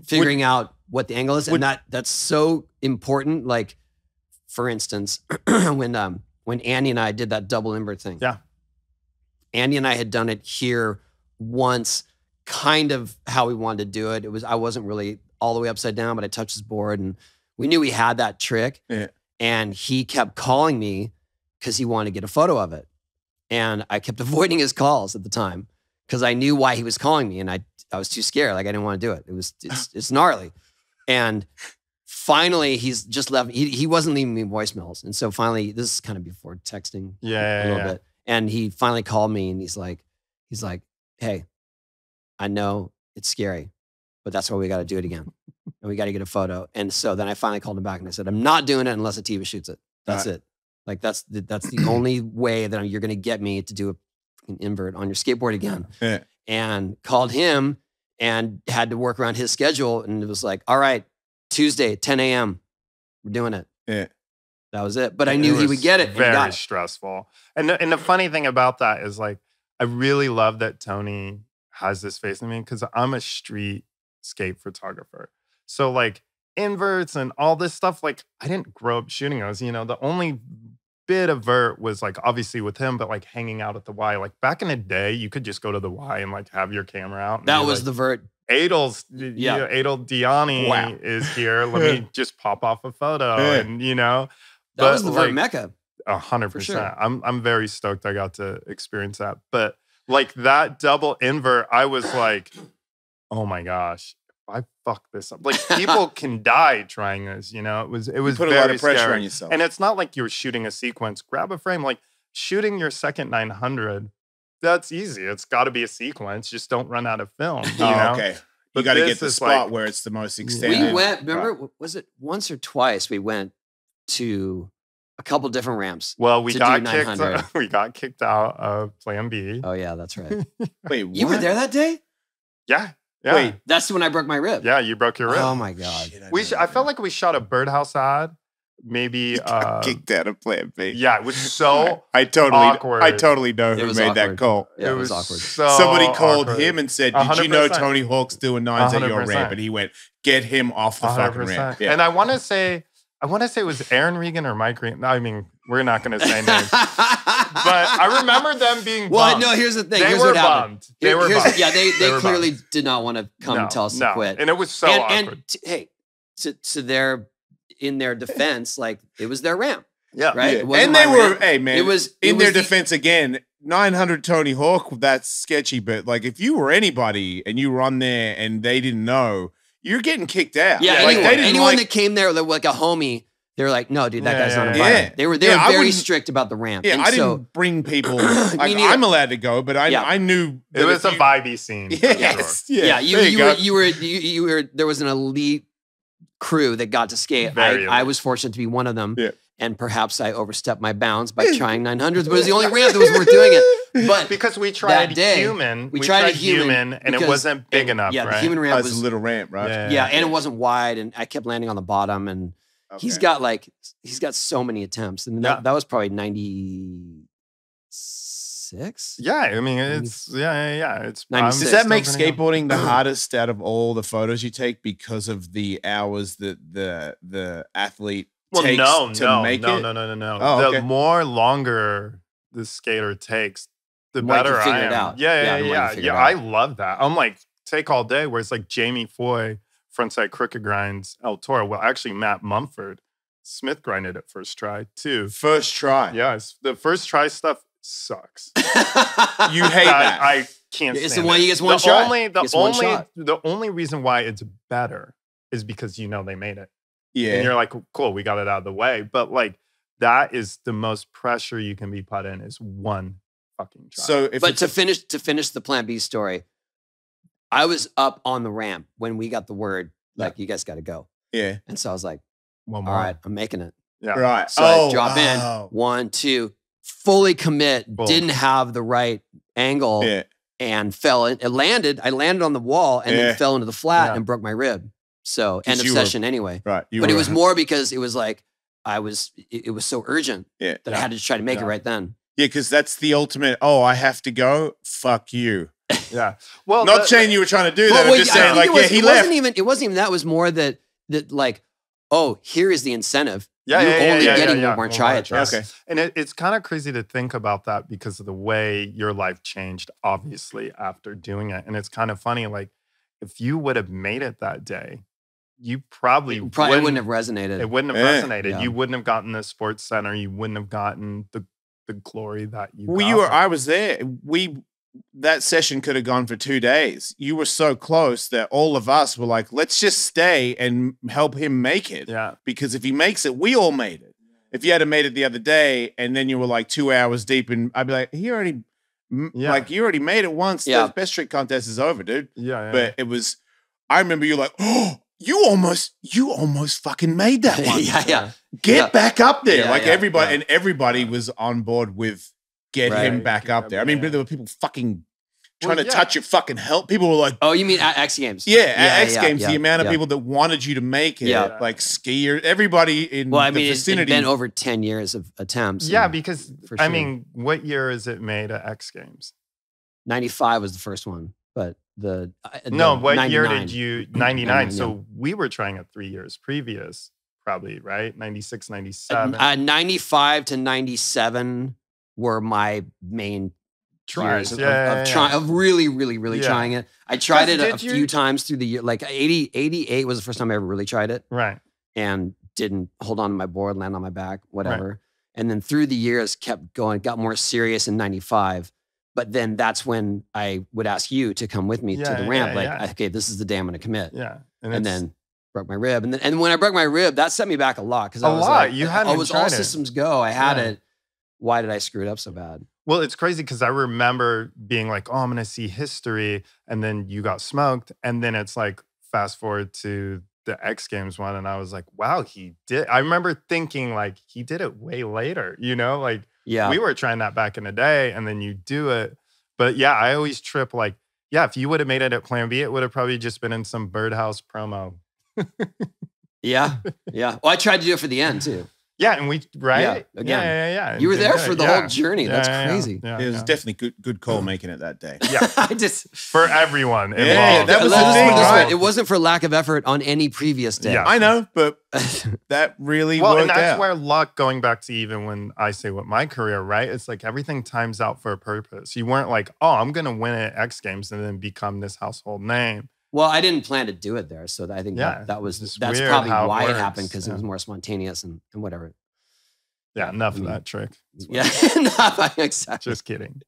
figuring out what the angle is. And that's so important. Like, for instance, when Andy and I did that double invert thing. Yeah. Andy and I had done it here once, kind of how we wanted to do it. I wasn't really all the way upside down, but I touched his board and we knew he had that trick. Yeah. And he kept calling me because he wanted to get a photo of it. And I kept avoiding his calls at the time because I knew why he was calling me. And I was too scared. Like I didn't want to do it. It's gnarly. And finally he's just left. He wasn't leaving me voicemails. And so finally, this is kind of before texting a little bit. And he finally called me and he's like, hey, I know it's scary, but that's why we got to do it again. And we got to get a photo. And so then I finally called him back and I said, I'm not doing it unless Atiba shoots it. That's it. Like that's the only way that you're going to get me to do an invert on your skateboard again. Yeah. And called him and had to work around his schedule. And it was like, all right, Tuesday, 10 a.m. We're doing it. Yeah. That was it. But I knew he would get it. Very stressful. And the funny thing about that is like, I really love that Tony has this face in me because I'm a street skate photographer. So like inverts and all this stuff, like I didn't grow up shooting those. The only bit of vert was like obviously with him, but like hanging out at the Y. Like back in the day, you could just go to the Y and like have your camera out. And that was like, the vert. Adel's, Adel Diani is here. Let me just pop off a photo, and that was the vert mecca. 100%. Sure. I'm very stoked I got to experience that. But like that double invert, I was like, oh my gosh, if I fuck this up, like people can die trying this. It was You put very a lot of pressure scary. on yourself. And it's not like you're shooting a sequence. Grab a frame, like shooting your second 900. That's easy. It's got to be a sequence. Just don't run out of film. You know? Okay. You got to get the spot where it's the most extended. We went, remember, was it once or twice we went to a couple different ramps? Well, we got kicked out of Plan B. Oh, yeah, that's right. Wait, what? You were there that day? Yeah. Wait, that's when I broke my rib. Yeah, you broke your rib. Oh, my God. Shit, I felt like we shot a Birdhouse ad. Maybe kicked out of Plan B. Yeah, it was so awkward. I totally know who made that call. Yeah, it was awkward. So somebody called awkward. him and said, "Did you know Tony Hawk's doing 9s at your ramp?" And he went, "Get him off the fucking ramp." Yeah. And I want to say it was Aaron Regan or Mike Regan. I mean, we're not going to say names, but I remember them being bummed. Well, no, here's the thing. Here's what happened. They were bummed. Yeah, they clearly did not want to come and tell us to quit. And it was so awkward. And hey, to in their defense, like it was their ramp. Yeah. Right. Yeah. And they were, hey man, it was in their the defense again. 900 Tony Hawk, that's sketchy, but like if you were anybody and you were on there and they didn't know, you're getting kicked out. Yeah, like, anyone that came there like a homie, they were like, no, dude, that guy's not invited. Yeah. They were very strict about the ramp. Yeah, and I didn't bring people. Like, I'm allowed to go, but I knew it was a vibey scene. Yes, sure. yeah. You were. There was an elite crew that got to skate. I was fortunate to be one of them. Yeah. And perhaps I overstepped my bounds by trying 900s, but it was the only ramp that was worth doing it. But because we tried human, we tried a human, and it wasn't big enough. Yeah, right? the human ramp was a little ramp, right? Yeah, and it wasn't wide, and I kept landing on the bottom. And he's got so many attempts, and that was probably 96. Yeah, I mean it's It's 96. Does that make skateboarding the hardest out of all the photos you take because of the hours that the athlete takes to make it? No. Oh, okay. The more longer the skater takes, the better I am. It out. Yeah. I love that. I'm like, take all day, where it's like Jamie Foy, frontside crooked grinds El Toro. Well, actually, Matt Mumford, Smith grinded it first try too. First try. Yes, the first try stuff sucks. You hate that. I can't. It's stand the one it. he gets one shot. The only reason why it's better is because they made it. Yeah. And you're like, cool, we got it out of the way. But like, that is the most pressure you can be put in is one fucking try. So, to finish the Plan B story, I was up on the ramp when we got the word, like, you guys got to go. Yeah. And so I was like, all right, I'm making it. Yeah. Right. So I drop in, 1, 2, fully commit, didn't have the right angle and fell in. I landed on the wall and then fell into the flat and broke my rib. So end of session anyway. Right. But it was more because it was like, it was so urgent that I had to try to make it right then. Yeah, because that's the ultimate, I have to go, fuck you. Yeah. Well, not saying you were trying to do that. I'm just saying, he left. It wasn't even that. It was more that like, here is the incentive. You're only getting one more try at this. Okay. And it's kind of crazy to think about that because of the way your life changed, obviously, after doing it. And it's kind of funny, like, if you would have made it that day, you probably wouldn't have resonated. It wouldn't have resonated. Yeah. You wouldn't have gotten the Sports Center. You wouldn't have gotten the glory that you got. I was there. That session could have gone for 2 days. You were so close that all of us were like, let's just stay and help him make it. Yeah. Because if he makes it, we all made it. If you had made it the other day and then you were like 2 hours deep, and I'd be like, you already made it once. Yeah. The best trick contest is over, dude. Yeah. But it was, I remember you like, you almost fucking made that one. Get back up there. Everybody was on board with get him back up there. I mean, there were people fucking trying to touch your fucking help. People were like, oh, you mean at X Games? Yeah, at X Games, the amount of people that wanted you to make it, like skiers, everybody in the vicinity. It's been over 10 years of attempts. Yeah, because, I mean, what year is it made at X Games? 95 was the first one, but what 99. Year did you, 99. So we were trying it 3 years previous, probably, right? 96, 97. 95 to 97 were my main tries of really trying it. I tried it a few times through the year. Like 88 was the first time I ever really tried it. Right. And didn't hold on to my board, land on my back, whatever. Right. And then through the years kept going, got more serious in 95. But then that's when I would ask you to come with me to the ramp. Okay, this is the day I'm going to commit. Yeah. And then broke my rib. And when I broke my rib, that set me back a lot. Because I was all systems go. I had it. Why did I screw it up so bad? Well, it's crazy because I remember being like, oh, I'm going to see history. And then you got smoked. And then it's like, fast forward to the X Games one. And I was like, wow, he did. I remember thinking like, he did it way later, like we were trying that back in the day and then you do it. But yeah, I always trip like, yeah, if you would have made it at Plan B, it would have probably just been in some Birdhouse promo. Yeah. Well, I tried to do it for the end too. Yeah, and right? Yeah, again. Yeah. You were there for the whole journey. That's crazy. Yeah, it was definitely good call making it that day. Yeah, for everyone involved. Yeah, that was the thing. Right? It wasn't for lack of effort on any previous day. Yeah. I know, but that really worked out. And that's where luck, going back to even when I say what my career, right? It's like everything times out for a purpose. You weren't like, oh, I'm going to win at X Games and then become this household name. Well, I didn't plan to do it there, so I think that's probably why it happened because it was more spontaneous and whatever. Yeah, enough of that trick. Yeah, exactly. Just kidding.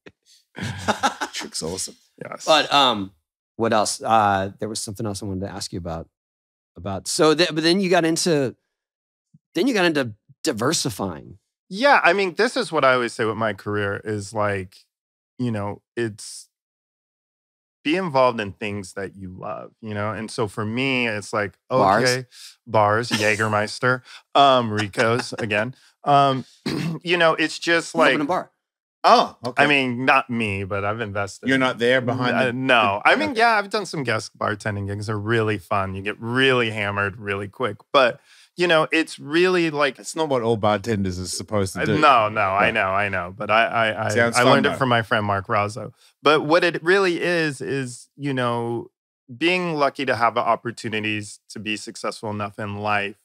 Trick's awesome. Yes. But what else? There was something else I wanted to ask you about. But then you got into diversifying. Yeah, I mean, this is what I always say with my career is like, it's be involved in things that you love, And so for me, it's like, okay, bars, Jägermeister, Rico's again. It's just like, open a bar. Oh, okay. I mean, not me, but I've invested. You're not there behind no. I mean, yeah, I've done some guest bartending gigs. They're really fun. You get really hammered really quick. But, it's really like... It's not what all bartenders are supposed to do. No, I know. But I learned it from my friend Mark Razzo. But what it really is, being lucky to have the opportunities to be successful enough in life.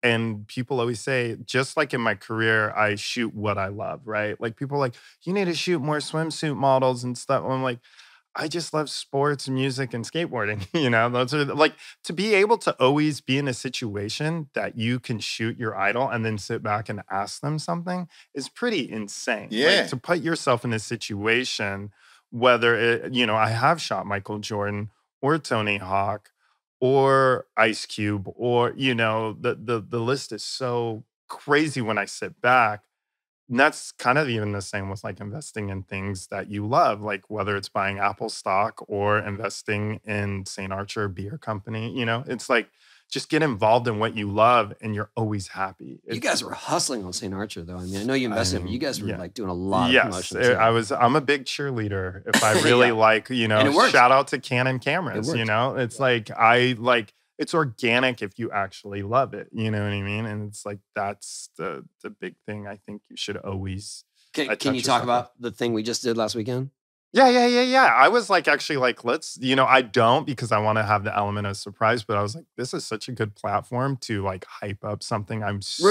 And people always say, just like in my career, I shoot what I love, right? Like people are like, you need to shoot more swimsuit models and stuff. I'm like, I just love sports, music, and skateboarding. Those are like, to be able to always be in a situation that you can shoot your idol and then sit back and ask them something is pretty insane. Yeah. Like, to put yourself in a situation, whether it, I have shot Michael Jordan or Tony Hawk or Ice Cube, or, the list is so crazy when I sit back. And that's kind of even the same with like investing in things that you love, like whether it's buying Apple stock or investing in St. Archer Beer Company, it's like, just get involved in what you love and you're always happy. You guys were hustling on St. Archer though. I mean, I know you invested, but you guys were like doing a lot of promotions. I'm a big cheerleader. If I really like, shout out to Canon cameras, it's like, it's organic if you actually love it. You know what I mean? And it's like, that's the big thing I think you should always. Can you talk about the thing we just did last weekend? Yeah. I was like, actually, like, let's, I don't because I want to have the element of surprise, but I was like, this is such a good platform to like hype up something. I'm so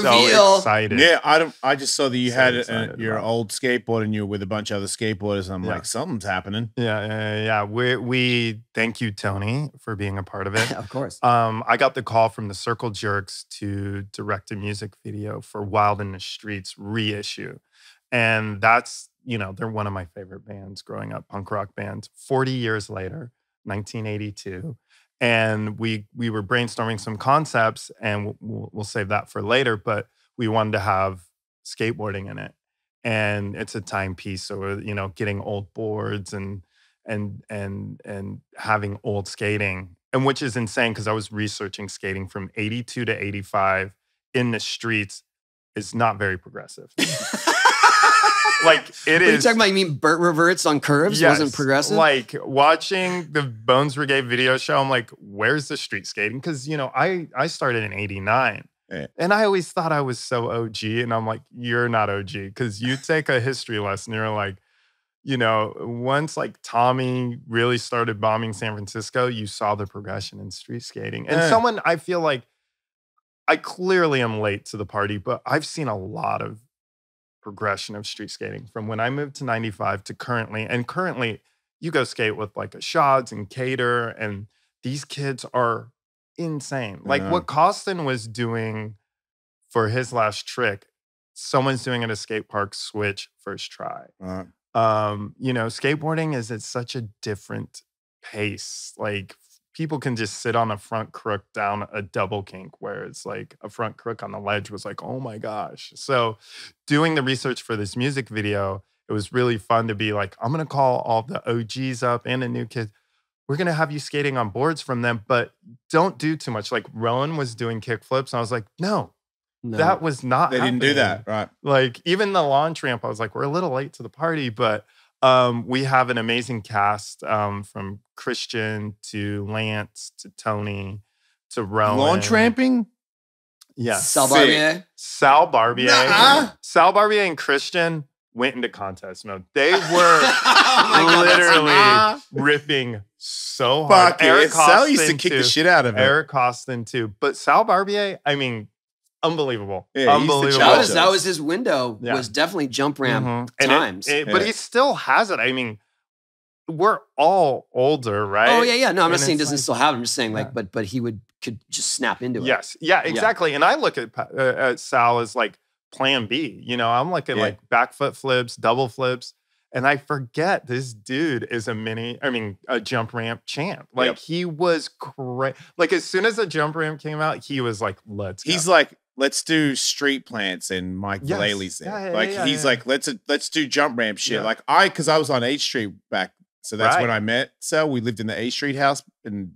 excited. Yeah, I just saw that you had your old skateboard and you were with a bunch of other skateboarders. And I'm like, something's happening. Yeah. We thank you, Tony, for being a part of it. Of course. I got the call from the Circle Jerks to direct a music video for Wild in the Streets reissue. And that's, they're one of my favorite bands growing up, punk rock bands. 40 years later, 1982. And we were brainstorming some concepts, and we'll save that for later, but we wanted to have skateboarding in it. And it's a timepiece. So, getting old boards and having old skating, and which is insane because I was researching skating from 82 to 85 in the streets is not very progressive. Like it is. What are you talking about? You mean Burt reverts on curves? Yes, wasn't progressive? Like watching the Bones Brigade video show, I'm like, where's the street skating? Because, I started in 89. Yeah. And I always thought I was so OG. And I'm like, you're not OG. Because you take a history lesson, you're like, once like Tommy really started bombing San Francisco, you saw the progression in street skating. And I feel like I clearly am late to the party, but I've seen a lot of progression of street skating from when I moved to 95 to currently. And currently, you go skate with like a Shods and Cater, and these kids are insane. Like what Costin was doing for his last trick, someone's doing at a skate park switch first try. Skateboarding is at such a different pace. Like people can just sit on a front crook down a double kink, where it's like a front crook on the ledge was like, oh my gosh. So doing the research for this music video, it was really fun to be like, I'm going to call all the OGs up and the new kids. We're going to have you skating on boards from them, but don't do too much. Like Rowan was doing kickflips. And I was like, no, that was not They happening. didn't do that, right? Like even the launch ramp, I was like, we're a little late to the party, but we have an amazing cast from Christian to Lance to Tony to Rowan. Launch ramping? Yeah. Sal Barbier. Sal Barbier. Nuh-uh. Sal Barbier and Christian went into contest mode. They were literally ripping so hard. Fuck it. Sal used to kick the shit out of it. Eric Costin too. But Sal Barbier, I mean, unbelievable. Yeah, unbelievable. That was his window. Yeah. Was definitely jump ramp And times. But he still has it. I mean, we're all older, right? Oh yeah. No, I'm not And saying it's doesn't like- still have it. I'm just saying like, but he could just snap into it. Yes. Yeah, exactly. And I look at Sal as like plan B. You know, I'm looking like back foot flips, double flips. And I forget this dude is a jump ramp champ. Like he was great. Like as soon as the jump ramp came out, he was like, let's go. He's like, let's do street plants and Mike Vallely's there. He's like, let's do jump ramp shit. Yeah. Like because I was on H Street back. So that's when I met Sal. We lived in the H Street house and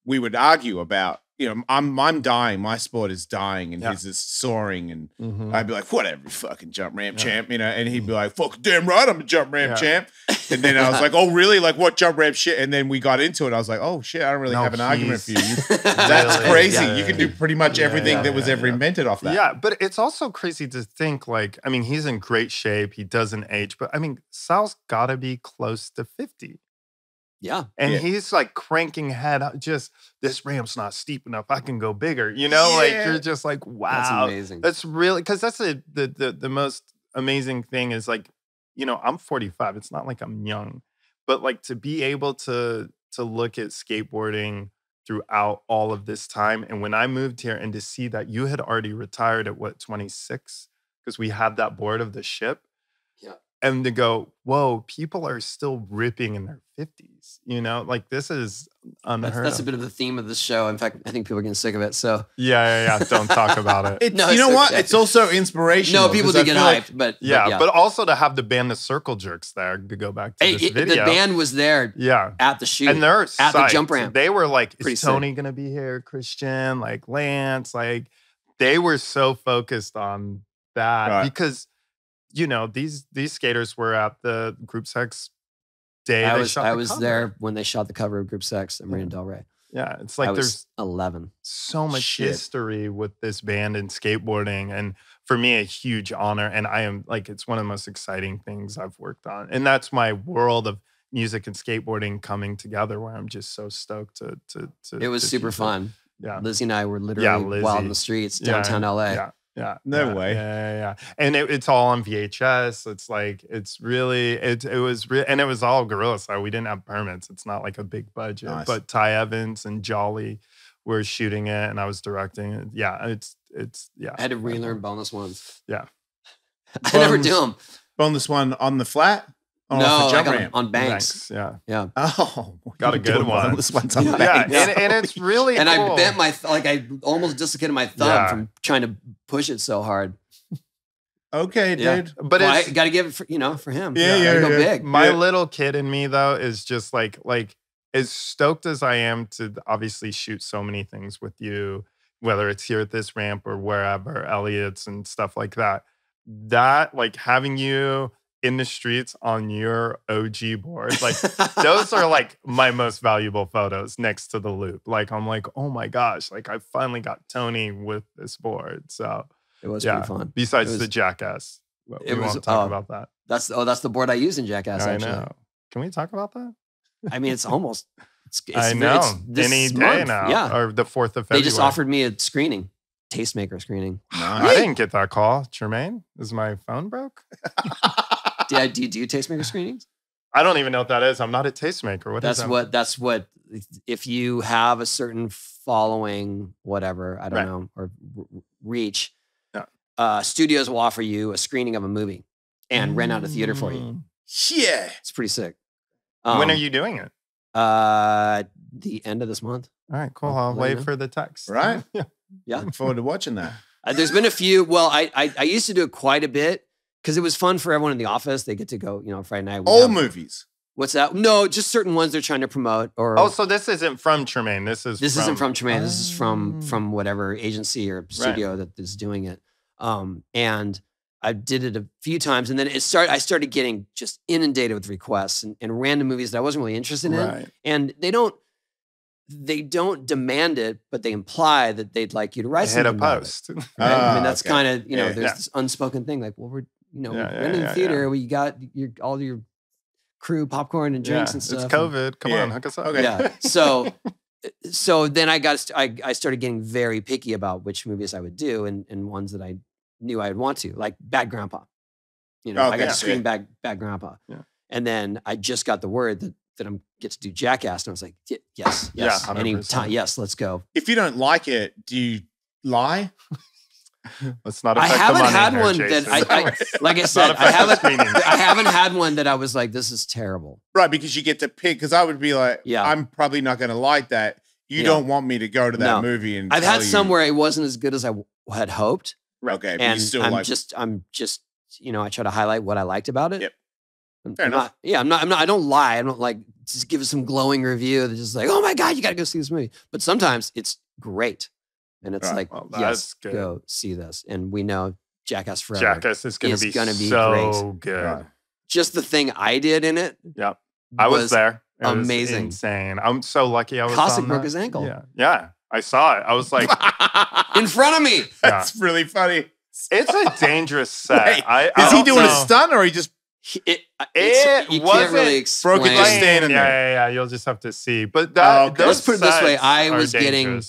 we would argue about, I'm dying. My sport is dying and his is soaring. And I'd be like, whatever, you fucking jump ramp champ, and he'd be like, fuck, damn right, I'm a jump ramp champ. And then I was like, oh, really? Like, what jump ramp shit? And then we got into it. I was like, oh, shit, I don't really have an argument for you. That's crazy. You can do pretty much everything that was ever invented off that. Yeah, but it's also crazy to think he's in great shape. He doesn't age. But Sal's got to be close to 50. Yeah. And he's like cranking head up, just this ramp's not steep enough. I can go bigger. Like you're just like, wow. That's amazing. That's really, because that's the most amazing thing is like, I'm 45. It's not like I'm young, but like to be able to look at skateboarding throughout all of this time. And when I moved here and to see that you had already retired at 26, because we had that board of the ship. Yeah. And to go, whoa, people are still ripping in their 50s, like this is unheard That's a of. bit of the theme of the show. In fact, I think people are getting sick of it. So Yeah. Don't talk about it. You know what? It's also inspirational. no, people do get hyped, but But also to have the band, the Circle Jerks there, to go back to this video. The band was there at the shoot. And they're at psyched. the jump ramp. They were like, Pretty is Tony going to be here? Christian, like Lance, like they were so focused on that because these skaters were at the Group Sex day. I was there when they shot the cover of Group Sex at Marina Del Rey. Yeah, it's like there's 11. So much history with this band and skateboarding, and for me, a huge honor. And I am like, it's one of the most exciting things I've worked on, and that's my world of music and skateboarding coming together. Where I'm just so stoked to. It was super fun. Yeah, Lizzie and I were literally wild in the streets downtown LA. Yeah. No way. Yeah. And it's all on VHS. It's like, it's really, it was, and it was all guerrilla style. We didn't have permits. It's not like a big budget, but Ty Evans and Jolly were shooting it and I was directing it. Yeah. It's I had to relearn boneless ones. Yeah. I never do them. Boneless one on the flat? No, like on banks. Yeah. Oh, got a good one. This one's on banks. And it's really and cool. I bent I almost dislocated my thumb from trying to push it so hard. Okay, dude. But I got to give it for him. Yeah. Go big. My little kid in me though is just like as stoked as I am to obviously shoot so many things with you, whether it's here at this ramp or wherever, Elliot's and stuff like that. That like having you in the streets on your OG board. Like those are like my most valuable photos next to the loop. Like I'm like, oh my gosh, like I finally got Tony with this board. So it was pretty fun. Besides the Jackass. We won't talk about that. That's the board I use in Jackass, actually. I know. Can we talk about that? I mean, it's almost I know. Any day now. Yeah. Or the 4th of February. They just offered me a screening. Tastemaker screening. I didn't get that call. Tremaine, is my phone broke? Do you do tastemaker screenings? I don't even know what that is. I'm not a tastemaker. That's what if you have a certain following, whatever, I don't know, or reach, studios will offer you a screening of a movie and rent out a theater for you. Yeah. It's pretty sick. When are you doing it? The end of this month. All right, cool. I'll wait for the text. Right? Yeah. Looking forward to watching that. There's been a few. Well, I used to do it quite a bit. because it was fun for everyone in the office. They get to go, Friday night. All movies. What's that? No, just certain ones they're trying to promote. Or so this isn't from Tremaine. Isn't from Tremaine. This is from whatever agency or studio that is doing it. And I did it a few times, and then I started getting just inundated with requests and random movies that I wasn't really interested in. Right. And they don't demand it, but they imply that they'd like you to write something. Hit a post. Right? I mean, that's kind of, there's this unspoken thing like, well, we're, in the theater, we got all your crew, popcorn and drinks and stuff. It's COVID. Come on, hook us up. Okay. Yeah. So then I started getting very picky about which movies I would do and ones that I knew I'd want to, like Bad Grandpa. I got to scream Bad Grandpa. Yeah. And then I just got the word that I'm get to do Jackass, and I was like, yes, anytime, yes, let's go. If you don't like it, do you lie? Let's not. I haven't had one that I like I said, I haven't had one that I was like, this is terrible. Right, because you get to pick. Because I would be like, I'm probably not going to like that. You don't want me to go to that movie, and I've had some where it wasn't as good as I had hoped. Okay, but and you still I'm just I try to highlight what I liked about it. Yep. Fair enough. I'm not. I don't lie. I don't like just give some glowing review that's just like, oh my God, you got to go see this movie. But sometimes it's great. And it's yes, good. Go see this. And we know Jackass Forever. Jackass is going to be so great. Good. Just the thing I did in it. Yep. I was there. It amazing. Was insane. I'm so lucky I was Cossack on broke his ankle. Yeah. Yeah. I saw it. I was like. in front of me. That's really funny. It's a dangerous set. Wait, is he doing a stunt or he just... you can't really explain. Broke it just standing there. Yeah. You'll just have to see. But let's put it this way. I was getting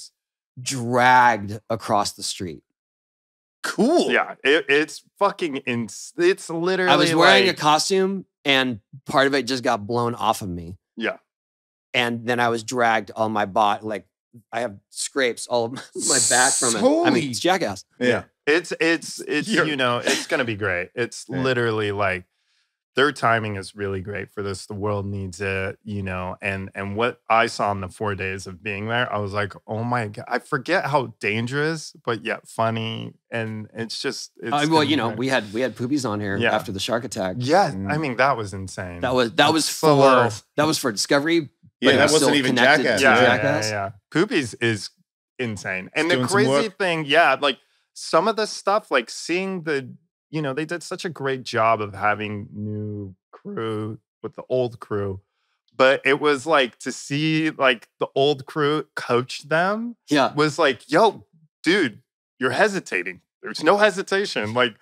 dragged across the street. Cool. Yeah. It's fucking... It's literally... I was wearing a costume and part of it just got blown off of me. Yeah. And then I was dragged on my body. Like, I have scrapes all of my back from it. I mean, it's Jackass. Yeah. It's it's going to be great. It's literally like their timing is really great for this. The world needs it, and what I saw in the 4 days of being there, I was like, oh my God, I forget how dangerous, but yet funny. And it's just, we had Poopies on here after the shark attack. Yeah. I mean, that was insane. That was for Discovery. Yeah, that wasn't even Jackass. Yeah. Poopies is insane. And the crazy thing, like some of the stuff, like seeing they did such a great job of having new crew with the old crew. But it was like to see like the old crew coach them was like, yo, dude, you're hesitating. There's no hesitation. Like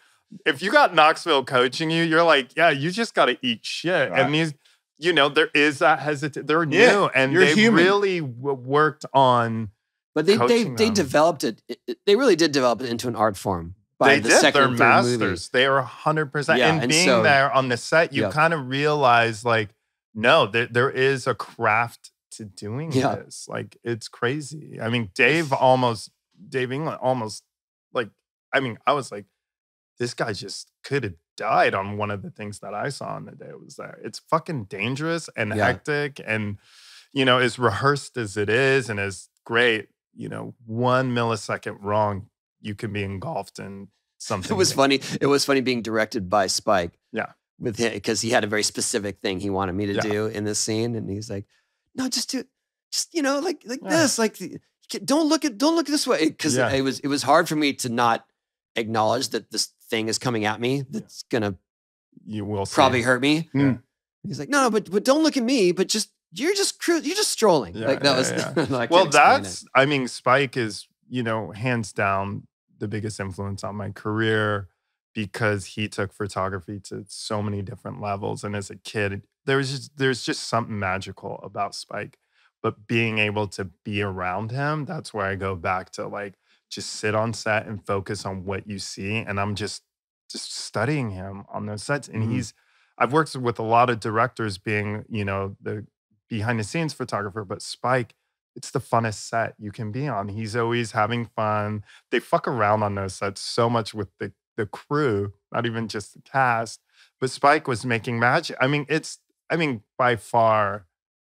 if you got Knoxville coaching you, you're like, yeah, you just got to eat shit. Right. And these, there is that hesitation. They're new and they really worked on. But they developed it. They really did develop it into an art form. They're masters. Movie. They are 100%. And being there on the set, you kind of realize like, no, there is a craft to doing this. Like it's crazy. I mean, Dave England almost like, I mean, I was like, this guy just could have died on one of the things that I saw on the day it was there. It's fucking dangerous and hectic and, as rehearsed as it is and as great, 1 millisecond wrong, you can be engulfed in something. It was funny. It was funny being directed by Spike. Yeah. With him, because he had a very specific thing he wanted me to do in this scene. And he's like, no, just do, like this, like, don't look this way. Cause it was hard for me to not acknowledge that this thing is coming at me. That's you will probably hurt me. Yeah. He's like, no, but don't look at me, but you're just strolling. Like that was, like, well, that's, I mean, Spike is, hands down the biggest influence on my career because he took photography to so many different levels. And as a kid, there's just something magical about Spike. But being able to be around him, that's where I go back to like, just sit on set and focus on what you see. And I'm just studying him on those sets. And I've worked with a lot of directors being, the behind the scenes photographer, but Spike, it's the funnest set you can be on. He's always having fun. They fuck around on those sets so much with the crew, not even just the cast. But Spike was making magic. I mean, by far,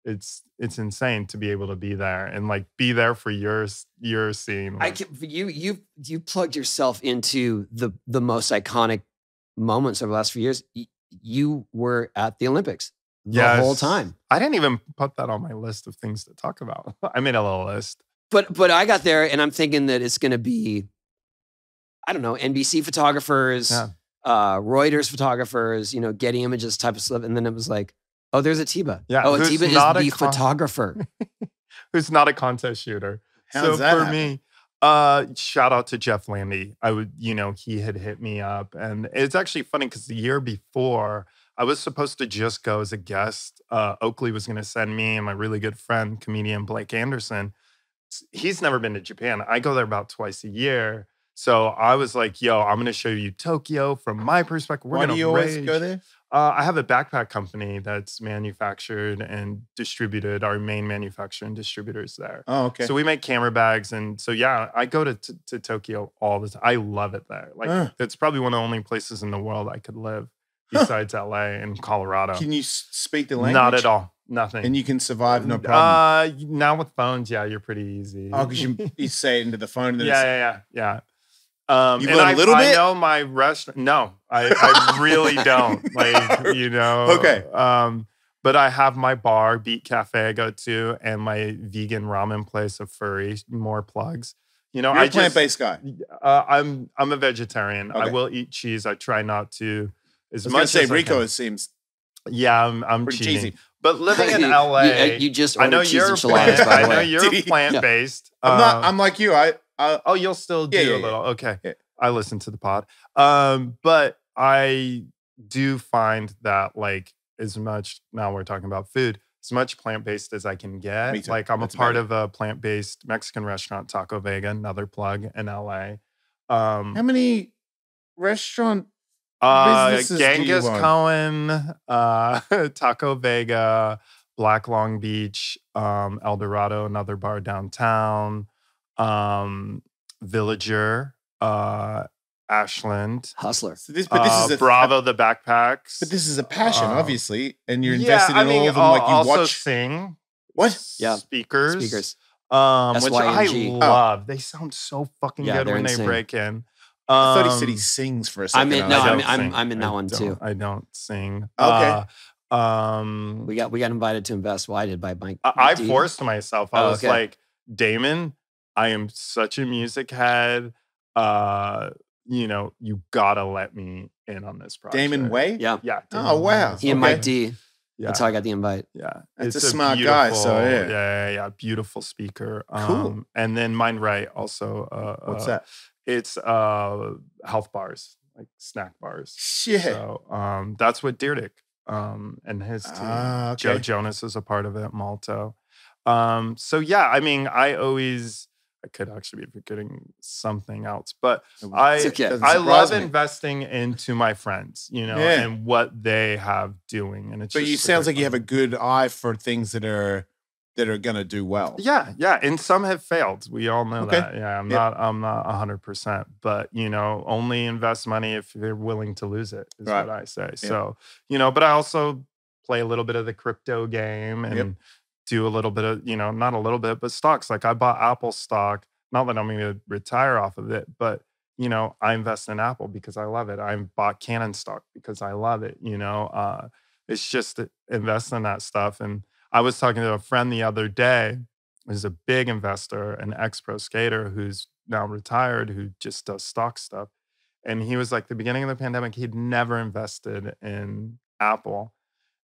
it's insane to be able to be there and like be there for your scene. You plugged yourself into the most iconic moments over the last few years, you were at the Olympics the whole time. I didn't even put that on my list of things to talk about. I made a little list. But I got there and I'm thinking that it's going to be, I don't know, NBC photographers, Reuters photographers, Getty Images type of stuff. And then it was like, oh, there's Atiba. Yeah, oh, Atiba is the photographer. Who's not a contest shooter. How's that happen? Me, shout out to Jeff Landy. He had hit me up. And it's actually funny because the year before, I was supposed to just go as a guest. Oakley was going to send me and my really good friend, comedian Blake Anderson. He's never been to Japan. I go there about twice a year. So I was like, yo, I'm going to show you Tokyo from my perspective. Why do you always go there? I have a backpack company that's manufactured and distributed. Our main manufacturer and distributors there. Oh, okay. So we make camera bags. And so, yeah, I go to Tokyo all the time. I love it there. Like, it's probably one of the only places in the world I could live besides LA and Colorado. Can you speak the language? Not at all. Nothing. And you can survive no problem? Now with phones, yeah, you're pretty easy. Oh, because you say it into the phone. And then yeah. You learn a little bit? I know my restaurant. No, I really don't. Okay. But I have my bar, Beat Cafe, I go to, and my vegan ramen place of Furry. More plugs. You're a plant-based guy. I'm a vegetarian. Okay. I will eat cheese. I try not to as I was much going to say, as Rico, I can. it seems Yeah, I'm pretty cheating. cheesy. But living in LA, you just ordered cheese enchiladas, by I the know way. you're plant-based. I'm like you. Oh, you'll still do Yeah. a little. Okay. Yeah. I listen to the pod. But I do find that like as much, now we're talking about food, as much plant-based as I can get. Me too. Like I'm That's a part better. of a plant-based Mexican restaurant, Taco Vega, another plug in LA. How many restaurant businesses Genghis do you own? Cohen, Taco Vega, Black Long Beach, El Dorado, another bar downtown, Villager, Ashland, Hustler. So this is a Bravo, the backpacks. But this is a passion, obviously, and you're yeah, invested in all of them. I'll Like you also watch sing. what? Yeah. Speakers. Speakers. Which I SYNG. love. They sound so fucking Yeah, good they're when insane. they break in. I thought he said he sings for a second. I'm in that one too. I don't sing. Okay. We got invited to invest. Well, I did by Mike. I D. forced myself. I was okay. like, Damon, I am such a music head. You gotta let me in on this project. Damon Way? Yeah. Yeah. Oh, wow. He and Okay. Mike D. Yeah. That's how I got the invite. Yeah. That's a smart guy, so yeah. Yeah. Beautiful speaker. Cool. And then Mind Right also. What's that? It's health bars, like snack bars. Shit. So that's what Deerdick and his team. Okay. Joe Jonas is a part of it, Malto. So yeah, I mean, I could actually be forgetting something else, but It's okay. Doesn't I surprise love me. investing into my friends, Yeah. and what they have doing. And it's But just you super sounds like you fun. have a good eye for things that are gonna do well. Yeah. And some have failed. We all know Okay. that. Yeah, I'm Yeah. not 100%, but only invest money if they're willing to lose it, is Right. what I say. Yeah. So, but I also play a little bit of the crypto game and Yep. do a little bit of, not a little bit, but stocks. Like I bought Apple stock, not that I'm going to retire off of it, but I invest in Apple because I love it. I bought Canon stock because I love it. It's just invest in that stuff. And I was talking to a friend the other day who's a big investor, an ex-pro skater who's now retired, who just does stock stuff. And he was like, the beginning of the pandemic, he'd never invested in Apple.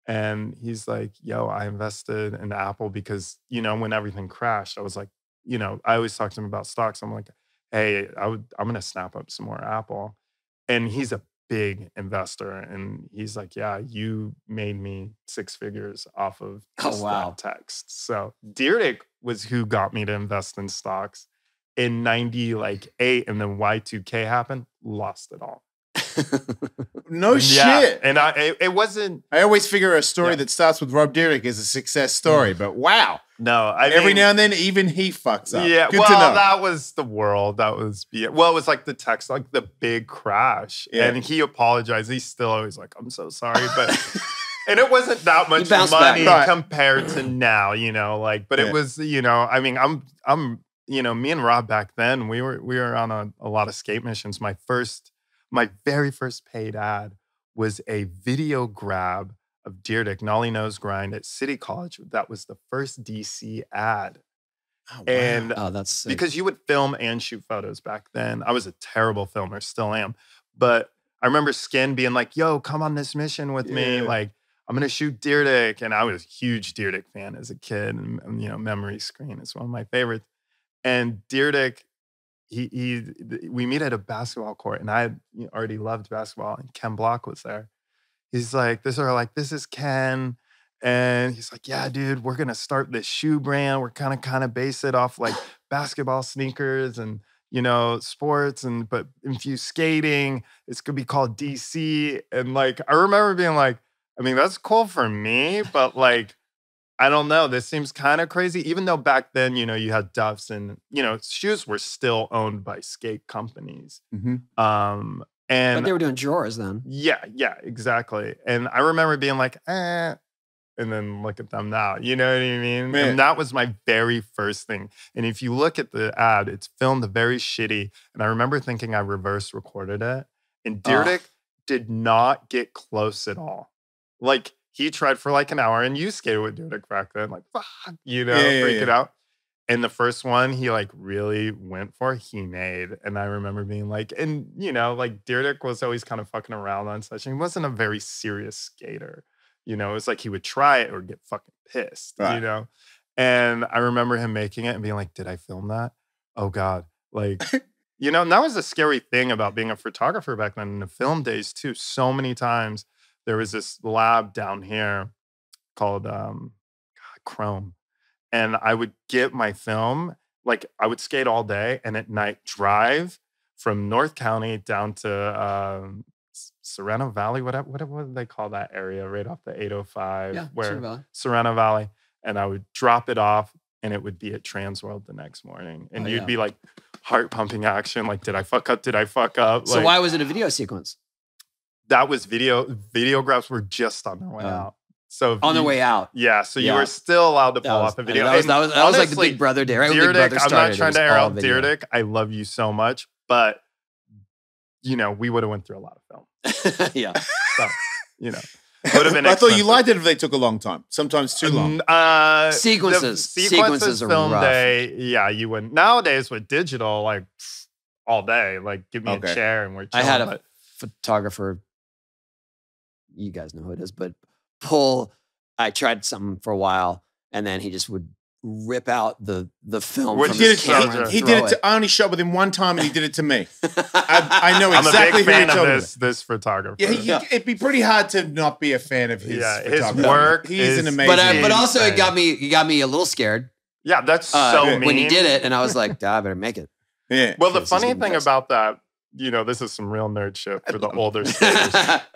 And he's like, yo, I invested in Apple because, when everything crashed, I was like, I always talk to him about stocks. I'm like, hey, I'm going to snap up some more Apple. And he's a big investor. And he's like, yeah, you made me 6 figures off of just that text. So Deerdick was who got me to invest in stocks in 98. And then Y2K happened, lost it all. No shit. And it wasn't. I always figure a story that starts with Rob Dyrdek is a success story, but wow. No, every now and then, even he fucks up. Yeah, Good to know. That was the world. That was it was like the text, like the big crash, and he apologized. He's still always like, "I'm so sorry," but and it wasn't that much money compared to now, But it was, I mean, I'm, me and Rob back then, we were on a lot of skate missions. My first My very first paid ad was a video grab of Deerdick Nolly Nose Grind at City College. That was the first DC ad. Oh, wow. And that's sick. because you would film and shoot photos back then. I was a terrible filmer, still am. But I remember Skin being like, yo, come on this mission with me. Like, I'm going to shoot Deerdick. And I was a huge Deerdick fan as a kid. And you know, Memory Screen is one of my favorites. And Deerdick, we meet at a basketball court. And I already loved basketball. And Ken Block was there. He's like, this is Ken. And he's like, yeah, dude, we're going to start this shoe brand. We're kind of base it off like basketball sneakers and, you know, sports but infuse skating. It's going to be called DC. And like, I remember being like, I mean, that's cool for me, but like, I don't know. This seems kind of crazy. Even though back then, you know, you had Duffs and, you know, shoes were still owned by skate companies. But they were doing drawers then. Yeah, exactly. And I remember being like, and then look at them now. You know what I mean? Man. And that was my very first thing. And if you look at the ad, it's filmed very shitty. And I remember thinking I reverse recorded it. And Deerdick did not get close at all. Like, he tried for like an hour, and you skated with Deerdick back then. Like, fuck, you know, freaking out. And the first one he like really went for, he made. And I remember being like, and you know, like Deerdick was always kind of fucking around on such. And he wasn't a very serious skater. You know, it was like he would try it or get fucking pissed, you know? And I remember him making it and being like, did I film that? Oh God. Like, you know, and that was a scary thing about being a photographer back then in the film days too. So many times there was this lab down here called Chrome. And I would get my film, like I would skate all day and at night drive from North County down to Sereno Valley, what do they call that area right off the 805? Yeah, Sereno Valley. And I would drop it off and it would be at Transworld the next morning. And you'd be like heart pumping action. Like, did I fuck up? So like, why was it a video sequence? That was videographs were just on their way out. So on their way out. Yeah. So you were still allowed to pull off a video. That was like the Big Brother day, right? Deerdick, I'm not trying to air out Deerdick. I love you so much, but you know, we would have went through a lot of film. Yeah. So, you know, would have been I thought you liked it if they took a long time. Sometimes too long. Sequences are film rough. day. Yeah, you wouldn't. Nowadays with digital, like all day, like give me a chair and we're chilling. I had a photographer, you guys know who it is, but I tried something for a while and then he just would rip out the film from his camera. He did it. I only shot with him one time, and he did it to me. I know exactly who you're talking about. This photographer. Yeah, it'd be pretty hard to not be a fan of his. Yeah, his work. He's an amazing. But also, it got me a little scared. Yeah, that's so mean. When he did it, and I was like, I better make it. Yeah. Well, the funny thing about that, you know, this is some real nerd shit for the older skaters.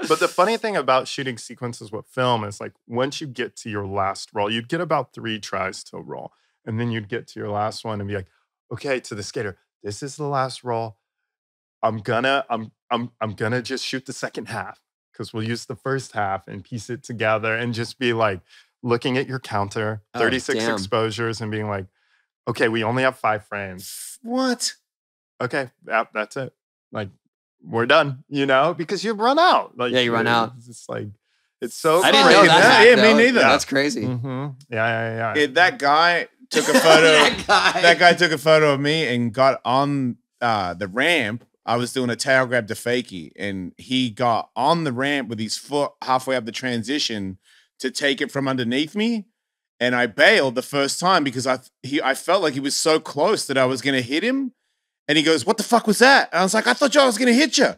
But the funny thing about shooting sequences with film is like once you get to your last roll, you'd get about 3 tries to roll. And then you'd get to your last one and be like, okay, to the skater, this is the last roll. I'm gonna just shoot the second half because we'll use the first half and piece it together and just be like looking at your counter, 36 exposures and being like, okay, we only have 5 frames. What? Okay, that's it. Like, we're done, you know, because you run out. Like, you run out. It's like, it's so I didn't know that. Yeah, me neither. That's crazy. Mm-hmm. Yeah. That guy took a photo. That guy took a photo of me and got on the ramp. I was doing a tail grab to fakie, and he got on the ramp with his foot halfway up the transition to take it from underneath me. And I bailed the first time because I felt like he was so close that I was going to hit him. And he goes, "What the fuck was that?" And I was like, "I thought I was going to hit you."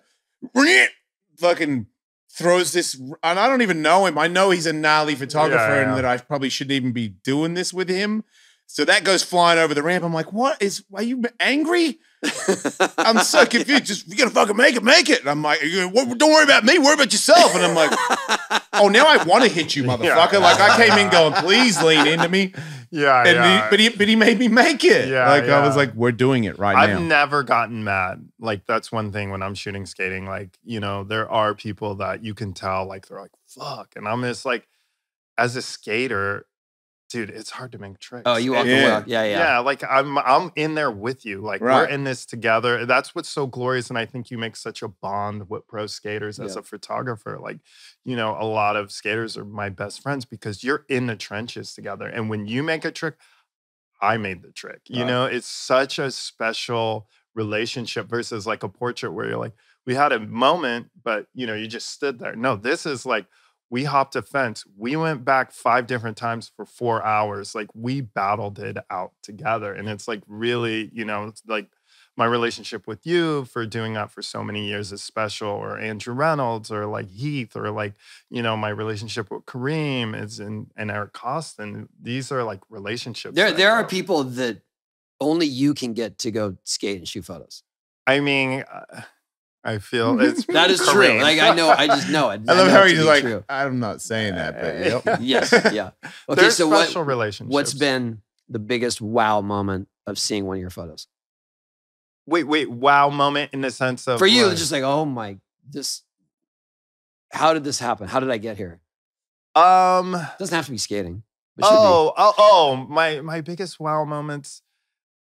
Fucking throws this, and I don't even know him. I know he's a gnarly photographer and that I probably shouldn't even be doing this with him. So that goes flying over the ramp. I'm like, are you angry? I'm so confused. You gotta fucking make it. And I'm like, don't worry about me, worry about yourself. And I'm like, oh, now I want to hit you, motherfucker. Like I came in going, please lean into me. But he made me make it. I was like, we're doing it now. I've never gotten mad. Like that's one thing when I'm shooting skating. Like, you know, there are people that you can tell, like they're like, fuck. And I'm just like, as a skater, dude, it's hard to make tricks. Oh, you walk the walk. Yeah. Yeah, like I'm in there with you. Like we're in this together. That's what's so glorious. And I think you make such a bond with pro skaters as a photographer. Like, you know, a lot of skaters are my best friends because you're in the trenches together. And when you make a trick, I made the trick. You know, it's such a special relationship versus like a portrait where you're like, we had a moment, but you know, you just stood there. No, this is like, we hopped a fence. We went back 5 different times for 4 hours. Like we battled it out together. And it's like really, you know, it's like my relationship with you for doing that for so many years is special, or Andrew Reynolds, or like Heath, or like, you know, my relationship with Kareem is and Eric Costin. These are like relationships. There are people that only you can get to go skate and shoot photos. I mean, I feel it's that is true. Like I just know it. I love how he's like, true. I'm not saying that, but yes, yeah. Okay, there's so special relationships. What's been the biggest wow moment of seeing one of your photos? Wait, wow moment in the sense of for you, it's just like, oh my, how did this happen? How did I get here? It doesn't have to be skating. My biggest wow moments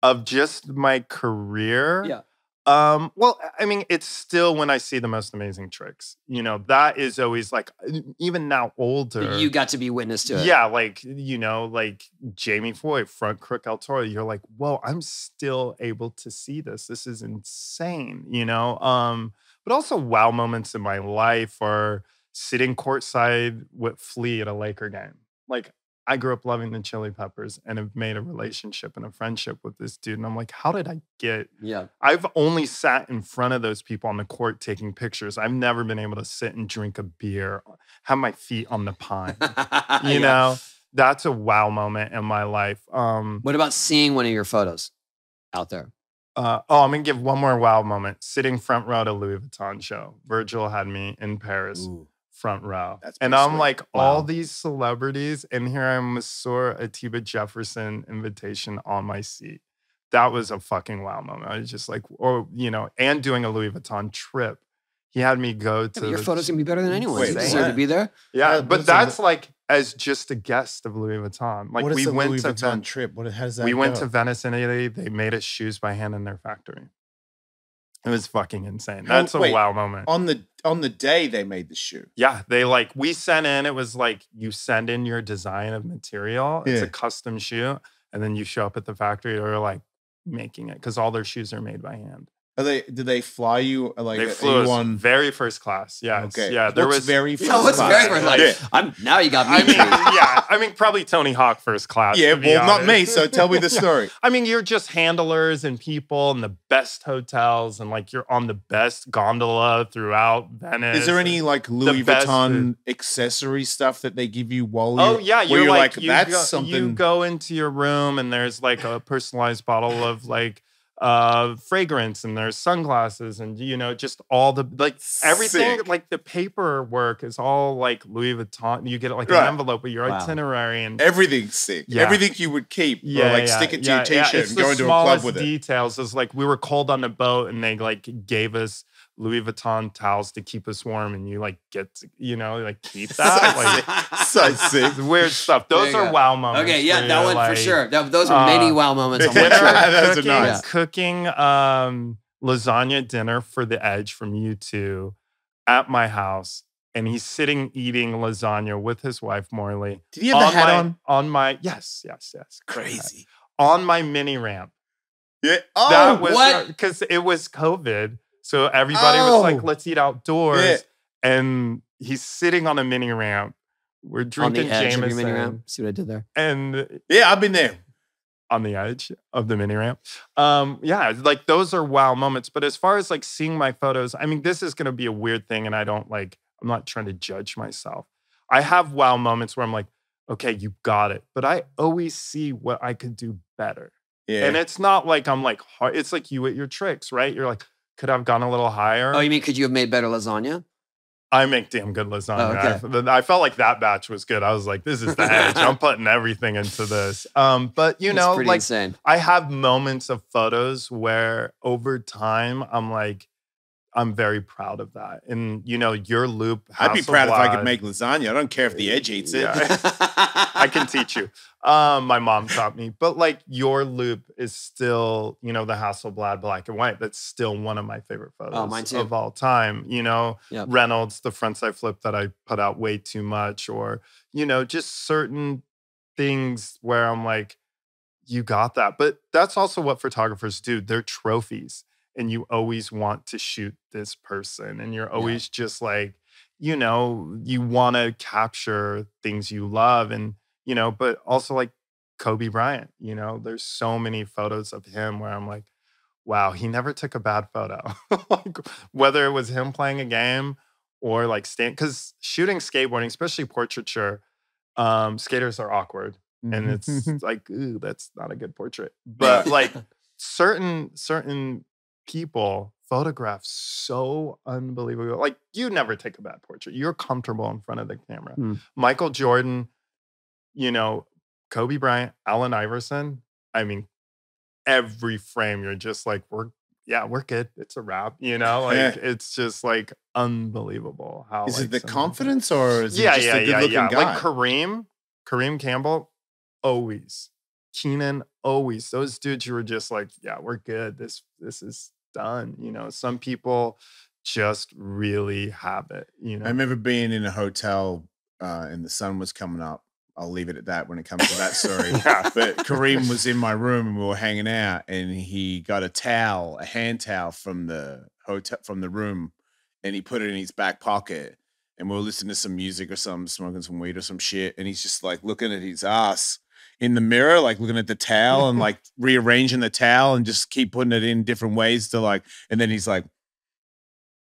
of just my career. Yeah. Well, I mean, it's still when I see the most amazing tricks. You know, that is always like, even now older. You got to be witness to it. Yeah, like, you know, like Jamie Foy, front crook El Toro. You're like, whoa, I'm still able to see this. This is insane, you know? But also wow moments in my life are sitting courtside with Flea at a Laker game. Like, I grew up loving the Chili Peppers and have made a relationship and a friendship with this dude. And I'm like, how did I get? Yeah. I've only sat in front of those people on the court taking pictures. I've never been able to sit and drink a beer, have my feet on the pine. You know, that's a wow moment in my life. What about seeing one of your photos out there? I'm going to give one more wow moment. Sitting front row to Louis Vuitton show. Virgil had me in Paris. Ooh. Front row. And I'm sweet. like, all these celebrities, and here I'm Monsieur Atiba Jefferson invitation on my seat. That was a fucking wow moment. I was just like, or, you know, and doing a Louis Vuitton trip. He had me go to your photos can be better than anyone's. You deserve to be there. Yeah, but that's like as just a guest of Louis Vuitton. Like what is we the went Louis to Vuitton trip. How does that we go? went to Venice in Italy. They made us shoes by hand in their factory. It was fucking insane. That's a wow moment. On the day they made the shoe. Yeah, we sent in, it was like you send in your design of material. It's a custom shoe. And then you show up at the factory, or like making it, because all their shoes are made by hand. Did they fly you? Like they flew us on very first class. Yeah. Okay. Yeah. There was very first class. Very first class? Now you got me. I mean, probably Tony Hawk first class. Yeah. Well, not me. So tell me the story. I mean, you're just handlers and people in the best hotels, and like you're on the best gondola throughout Venice. Is there any like Louis Vuitton accessory stuff that they give you while you're? Oh yeah, you're like that's something. You go into your room and there's like a personalized bottle of like fragrance, and there's sunglasses, and you know, just all the like everything. Sick. Like the paperwork is all like Louis Vuitton. You get like an envelope with your itinerary, and everything's sick. Yeah. Everything you would keep, or like stick it to your t-shirt and go into a club with it. Details is like we were cold on the boat, and they like gave us Louis Vuitton towels to keep us warm, and you like get to, you know, like keep that. Like so sick. Weird stuff. Those are wow moments. Okay, yeah, that one for sure. Those are many wow moments on my trip. Cooking lasagna dinner for the Edge from U2 at my house, and he's sitting eating lasagna with his wife Morley. Did he have the hat on? On my yes. Crazy. On my mini ramp. Yeah. Oh, that was what? Because it was COVID. So everybody was like, let's eat outdoors. Yeah. And he's sitting on a mini ramp. We're drinking Jameson. Mini ramp. See what I did there? And yeah, I've been there. On the edge of the mini ramp. Yeah, like those are wow moments. But as far as like seeing my photos, I mean, this is going to be a weird thing. And I'm not trying to judge myself. I have wow moments where I'm like, okay, you got it. But I always see what I could do better. Yeah. And it's not like I'm like, it's like you at your tricks, right? You're like, could I have gone a little higher? Oh, you mean could you have made better lasagna? I make damn good lasagna. Oh, okay. I felt like that batch was good. I was like, this is the Edge. I'm putting everything into this. But you know, like insane. I have moments of photos where over time I'm like, I'm very proud of that. And, you know, your loop. I'd be proud if I could make lasagna. I don't care if the edge eats it. I can teach you. My mom taught me. But like your loop is still, you know, the Hasselblad black and white. That's still one of my favorite photos mine too. of all time. You know, Yep. Reynolds, the frontside flip that I put out way too much, or, you know, just certain things where I'm like, you got that. But that's also what photographers do. They're trophies. And you always want to shoot this person. And you're always just like, you know, you want to capture things you love. And, you know, but also like Kobe Bryant, you know, there's so many photos of him where I'm like, wow, he never took a bad photo. Like, whether it was him playing a game or like because shooting skateboarding, especially portraiture, skaters are awkward. And it's like, ooh, that's not a good portrait. But like certain people photograph so unbelievable. Like you never take a bad portrait. You're comfortable in front of the camera. Michael Jordan, you know, Kobe Bryant, Allen Iverson. I mean, every frame you're just like, we're good. It's a wrap. You know, like it's just like unbelievable. How is like, it the confidence or is it just a good looking guy? Like Kareem Campbell, always. Keenan, always. Those dudes you were just like, yeah, we're good. This is done. You know, some people just really have it, you know. I remember being in a hotel and the sun was coming up. I'll leave it at that when it comes to that story. But Kareem was in my room and we were hanging out and he got a hand towel from the hotel, from the room, and he put it in his back pocket. And we were listening to some music or something, smoking some weed or some shit. And he's just like looking at his ass in the mirror, like looking at the towel and like rearranging the towel and just keep putting it in different ways to like, and then he's like,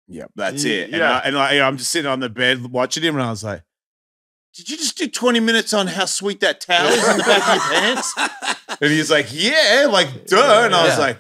yep, that's it. Yeah. And I'm just sitting on the bed watching him and I was like, did you just do 20 minutes on how sweet that towel is in the back of your pants? And he's like, yeah, like, duh. And I was like,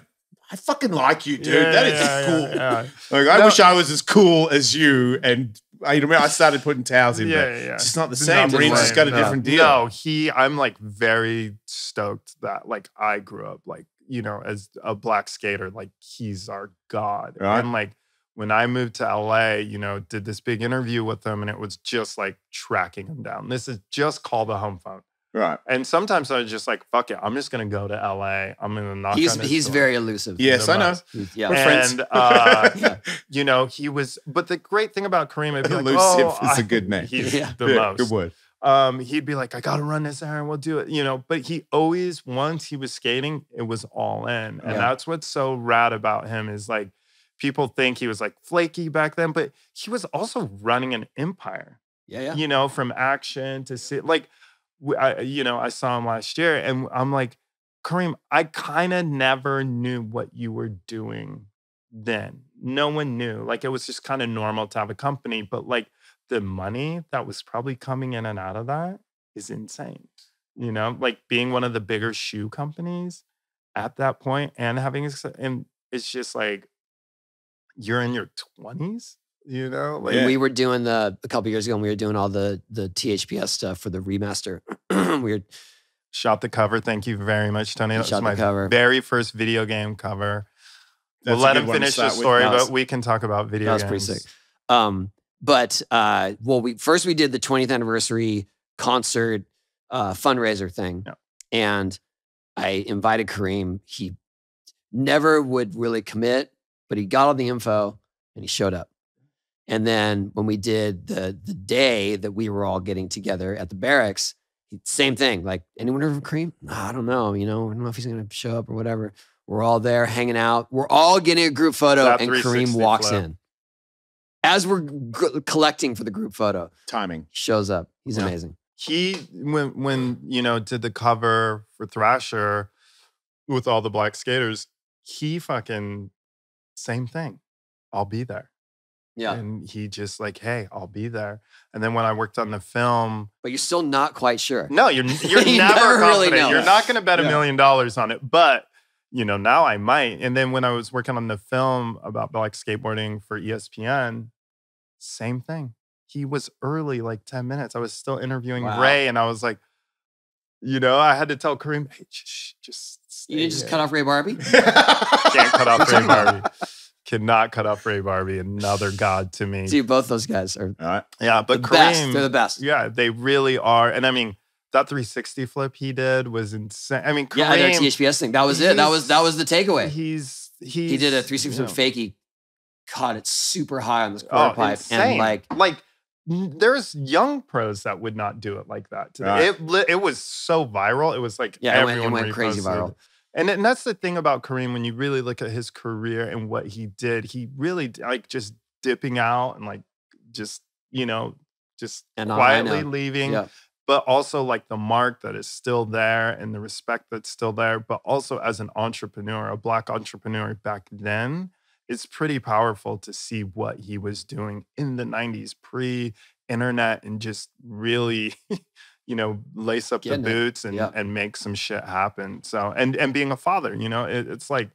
I fucking like you, dude. That is cool. Like, I wish I was as cool as you. And I started putting towels in, but it's just not the same. Reed's just got a different deal. No, I'm like very stoked that like I grew up like, you know, as a black skater, like he's our god. Right. And like when I moved to LA, you know, did this big interview with him and it was just like tracking him down. This is just call the home phone. Right. And sometimes I was just like, fuck it. I'm just going to go to LA. I'm going to knock on his door. He's very elusive. Yes, I know. Yeah. We're friends. You know, he was, but the great thing about Kareem, I'd be like, elusive is a good name. He's the most. Good word. He'd be like, I got to run this errand. We'll do it. You know, but he always, once he was skating, it was all in. And that's what's so rad about him is like, people think he was like flaky back then, but he was also running an empire. Yeah. You know, from action to like, I saw him last year and I'm like, Kareem, I kind of never knew what you were doing then. No one knew. Like, it was just kind of normal to have a company, but like the money that was probably coming in and out of that is insane. You know, like being one of the bigger shoe companies at that point and and it's just like, you're in your 20s. You know, like we were doing a couple years ago, and we were doing all the THPS stuff for the remaster. Shot the cover. Thank you very much, Tony. That was my very first video game cover. We'll let him finish the story, but we can talk about video games. That was pretty sick. We did the 20th anniversary concert fundraiser thing, and I invited Kareem. He never would really commit, but he got all the info and he showed up. And then when we did the day that we were all getting together at the barracks, same thing. Like, anyone heard of Kareem? I don't know. You know, I don't know if he's going to show up or whatever. We're all there hanging out. We're all getting a group photo, and Kareem walks in as we're collecting for the group photo. Timing. Shows up. He's amazing. He when did the cover for Thrasher with all the black skaters. He fucking same thing. I'll be there. Yeah. And he just like, hey, I'll be there. And then when I worked on the film. But you're still not quite sure. No, you're never confident. Really know. You're not going to bet $1 million on it. But, you know, now I might. And then when I was working on the film about black skateboarding for ESPN, same thing. He was early, like 10 minutes. I was still interviewing Ray. And I was like, you know, I had to tell Kareem, hey, just stay. You didn't just cut off Ray Barbie? Can't cut off Ray Barbie. Cannot cut up Ray Barbie. Another god to me. See, both those guys are yeah, but the Kareem, best. They're the best. Yeah, they really are. And I mean, that 360 flip he did was insane. I mean, Kareem, yeah, that THPS thing. That was it. That was the takeaway. He did a 360 flip fake. He caught it super high on this quarter pipe, insane. and like there's young pros that would not do it like that. It was so viral. It was like it went crazy viral. And that's the thing about Kareem. When you really look at his career and what he did, he really like just dipping out and like just quietly leaving. Yeah. But also like the mark that is still there and the respect that's still there. But also as an entrepreneur, a Black entrepreneur back then, it's pretty powerful to see what he was doing in the 90s, pre-internet, and just really, lace up the boots and make some shit happen. So, and being a father, it's like,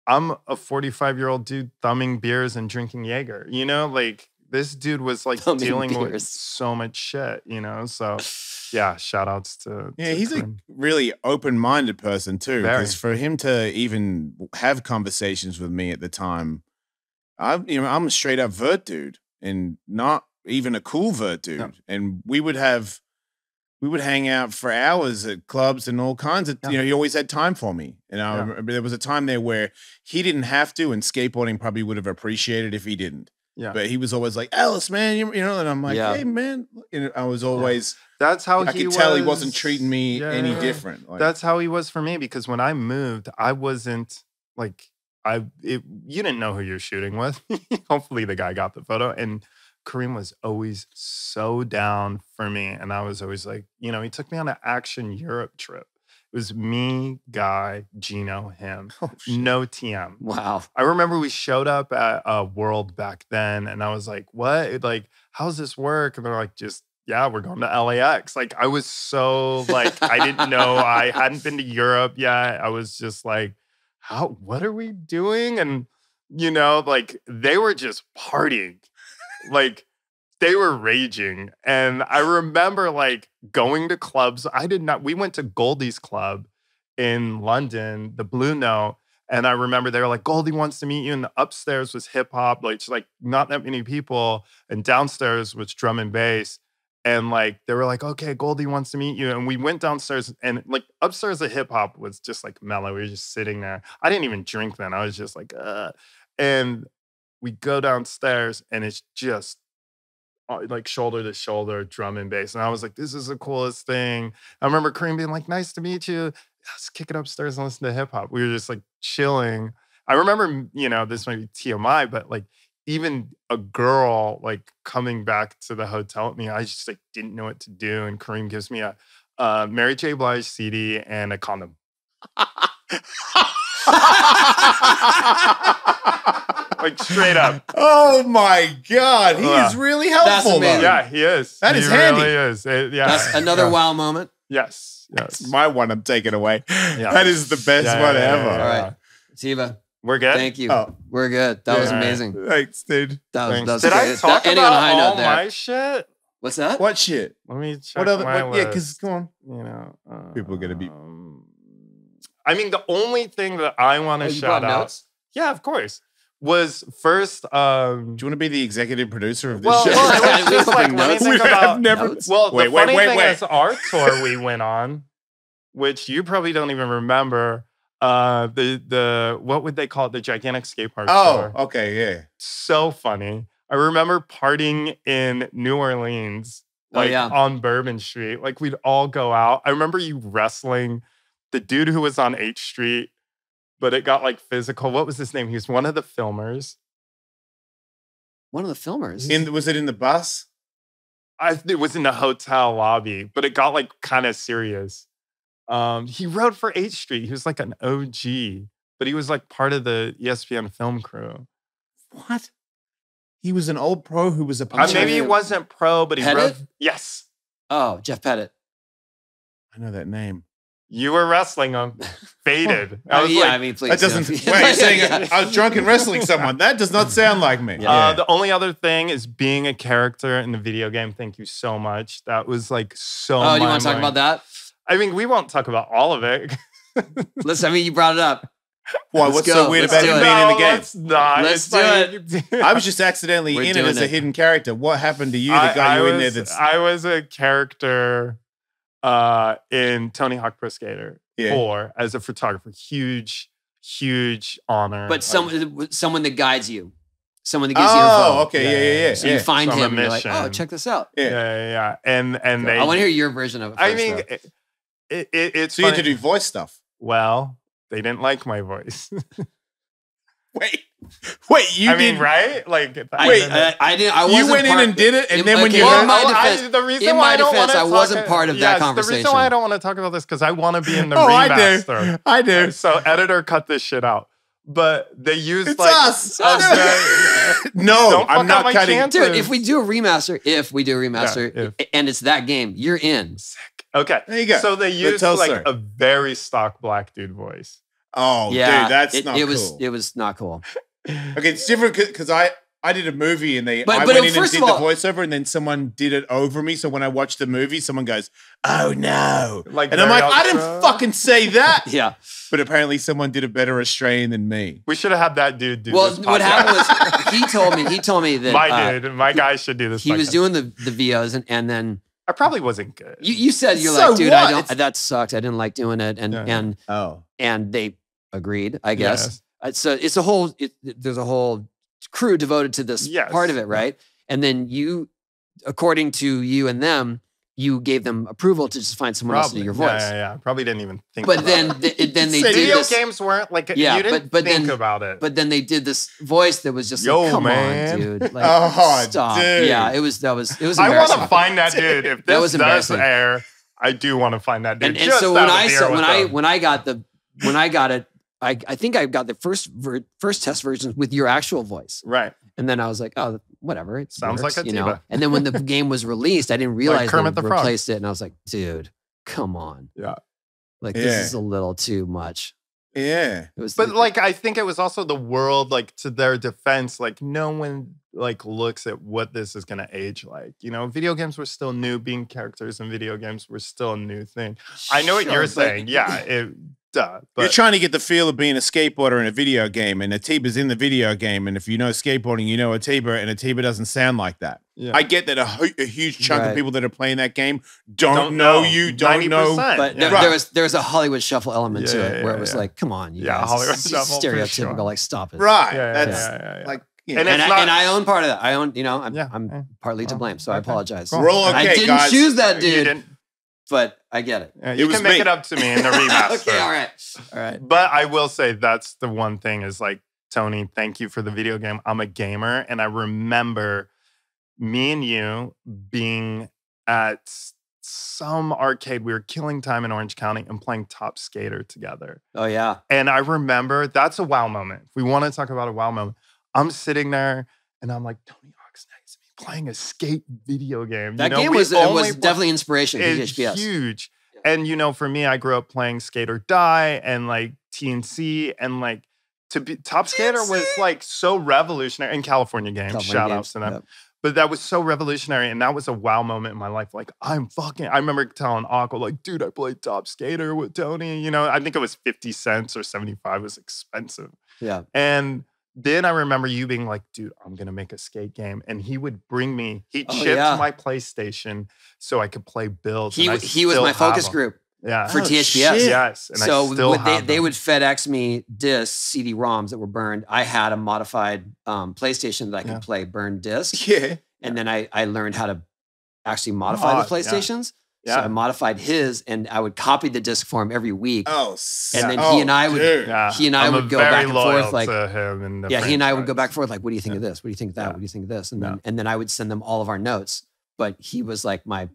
I'm a 45-year-old dude thumbing beers and drinking Jaeger, like this dude was like dealing with so much shit, So yeah, shout outs to he's Kareem. a really open-minded person too. Because for him to even have conversations with me at the time, I'm a straight up vert dude and not even a cool vert dude. No. And we would hang out for hours at clubs and all kinds of, he always had time for me. And I remember there was a time there where he didn't have to, and skateboarding probably would have appreciated if he didn't. Yeah. But he was always like, Ellis, man, and I'm like, hey, man. I was always, that's how I could tell he wasn't treating me any different. Like, that's how he was for me, because when I moved, I wasn't like, you didn't know who you're shooting with. Hopefully the guy got the photo. And Kareem was always so down for me. And I was always like, he took me on an Action Europe trip. It was me, Guy, Gino, him. No TM. Wow. I remember we showed up at World back then, and I was like, what? Like, how's this work? And they're like, we're going to LAX. Like, I was so, like, I didn't know. I hadn't been to Europe yet. I was just like, what are we doing? And, like, they were just partying. Like, they were raging. And I remember like going to clubs. We went to Goldie's Club in London, the Blue Note. And I remember they were like, Goldie wants to meet you. And the upstairs was hip hop, like not that many people. And downstairs was drum and bass. And like, they were like, okay, Goldie wants to meet you. And we went downstairs, and like upstairs, the hip hop was just like mellow. We were just sitting there. I didn't even drink then. I was just like, And we go downstairs, and it's just like shoulder to shoulder drum and bass. And I was like, this is the coolest thing. I remember Kareem being like, nice to meet you. Let's kick it upstairs and listen to hip hop. We were just like chilling. I remember, this might be TMI, but like even a girl like coming back to the hotel with me, I just like didn't know what to do. And Kareem gives me a Mary J. Blige CD and a condom. Like straight up. Oh my God. He is really helpful. Yeah, he is. That is handy. Really is. That's another wow moment. Yes. That's my one I'm taking away. Yeah. That is the best one ever. All right. Atiba. We're good? Thank you. Oh. We're good. That was amazing. Thanks, dude. That was Did great. I talk about all my shit? What's that? What shit? Let me check my list. Yeah, because go on. People are going to be... I mean, the only thing that I want to shout out... Notes? Yeah, of course. Was first... Do you want to be the executive producer of this show? Well, just like, let me think about... Notes. Well, the funny thing is our tour we went on, which you probably don't even remember, the what would they call it? The gigantic skate park tour. Oh, okay, yeah. So funny. I remember partying in New Orleans, on Bourbon Street. Like, we'd all go out. I remember you wrestling the dude who was on H Street, but it got like physical. What was his name? He was one of the filmers. One of the filmers? Was it in the bus? It was in the hotel lobby, but it got like kind of serious. He wrote for H Street. He was like an OG, but he was like part of the ESPN film crew. What? He was an old pro who was a puncher. Maybe he wasn't pro, but he wrote. Yes. Oh, Jeff Pettit. I know that name. You were wrestling him. Faded. I mean, please. That doesn't. Wait, you're saying I was drunk and wrestling someone. That does not sound like me. The only other thing is being a character in the video game. Thank you so much. That was like so. Oh, do you want to talk about that? I mean, we won't talk about all of it. Listen, I mean, you brought it up. Why? What's so weird about him being in the game? Let's not. Let's do it. I was just accidentally in it as a hidden character. What happened to you that got you in there? I was a character in Tony Hawk Pro Skater 4 as a photographer. Huge honor. But someone that guides you. Someone that gives you info. Oh, okay, yeah. So you find him and you're like, oh, check this out. Yeah. And they, I want to hear your version of it first, I mean, it's so you had to do voice stuff. Well, they didn't like my voice. Wait, I mean, right? Like, I didn't. I wasn't. You went in and did it, and then when you in heard my defense, the reason why I don't want to I wasn't part of that conversation. The reason why I don't want to talk about this because I want to be in the remaster. I do. So editor, cut this shit out. But they used it's like us. No, I'm not cutting. chances. Dude, if we do a remaster, and it's that game, you're in. Sick. Okay, there you go. So they used like a very stock black dude voice. Oh, yeah, dude, that's not cool. It was not cool. Okay, it's different because I did a movie and I went in and did the voiceover and then someone did it over me. So when I watched the movie, someone goes, "Oh no!" And I'm like, I didn't fucking say that. Yeah. But apparently someone did a better Australian than me. We should have had that dude do this. Well, what happened was he told me that my guy should do this. He was doing the VOs and then I probably wasn't good. You said you're like, dude, that sucked. I didn't like doing it. And they agreed, I guess. Yes. So it's there's a whole crew devoted to this part of it, right? And then you, according to you and them, you gave them approval to just find someone else to do your voice. Yeah. Probably didn't even think but about then it. Then they did video this. games weren't like, you didn't think about it. But then they did this voice that was just like, come on, dude. Like, stop. Dude. Yeah, it was embarrassing. I want to find that dude. If this does air, I do want to find that dude. And so when I got it, I think I got the first test versions with your actual voice. Right. And then I was like, oh, whatever. It sounds works, like Atiba. And then when the game was released, I didn't realize they replaced Frog. it. And I was like, dude, come on. Yeah. Like, this is a little too much. Yeah. But I think it was also the world, like, to their defense, like, no one, like, looks at what this is going to age like. You know, video games were still new. Being characters in video games were still a new thing. I know what you're saying. Yeah. But you're trying to get the feel of being a skateboarder in a video game, and Atiba's in the video game. And if you know skateboarding, you know Atiba, and Atiba doesn't sound like that. Yeah. I get that a huge chunk of people that are playing that game don't know you, don't know. But there was a Hollywood shuffle element to it where it was like, come on, you guys, Hollywood shuffle, stereotypical, like stop it. Right. That's like. You know. And I own part of that. I own, I'm partly to blame, so I apologize. We're all okay, I didn't choose that dude. But I get it. Yeah, you can make it up to me in the remaster. Okay, all right. But I will say that's the one thing is like, Tony, thank you for the video game. I'm a gamer. And I remember me and you being at some arcade. We were killing time in Orange County and playing Top Skater together. Oh, yeah. And I remember that's a wow moment. If we want to talk about a wow moment, I'm sitting there and I'm like, Tony Hawk's next to me playing a skate video game. That game was definitely inspiration. It's huge. Yeah. And, for me, I grew up playing Skate or Die and like TNC and like Top Skater was like so revolutionary in California games. Shout outs to them. Yep. But that was so revolutionary. And that was a wow moment in my life. Like, I remember telling Aqua, like, dude, I played Top Skater with Tony. I think it was 50 cents or 75. It was expensive. Yeah. And then I remember you being like, dude, I'm going to make a skate game. And he would bring me, he chipped my PlayStation so I could play builds. He was my focus group for THPS. Shit. Yes. And so they would FedEx me discs, CD-ROMs that were burned. I had a modified PlayStation that I could play burned discs. Yeah. And then I learned how to actually modify the PlayStations. Yeah. So I modified his, and I would copy the disc for him every week. Oh, and then he and I would go back and forth, like him and he and I would go back and forth, like, what do you think of this? What do you think of that? What do you think of this? And then I would send them all of our notes. But he was like my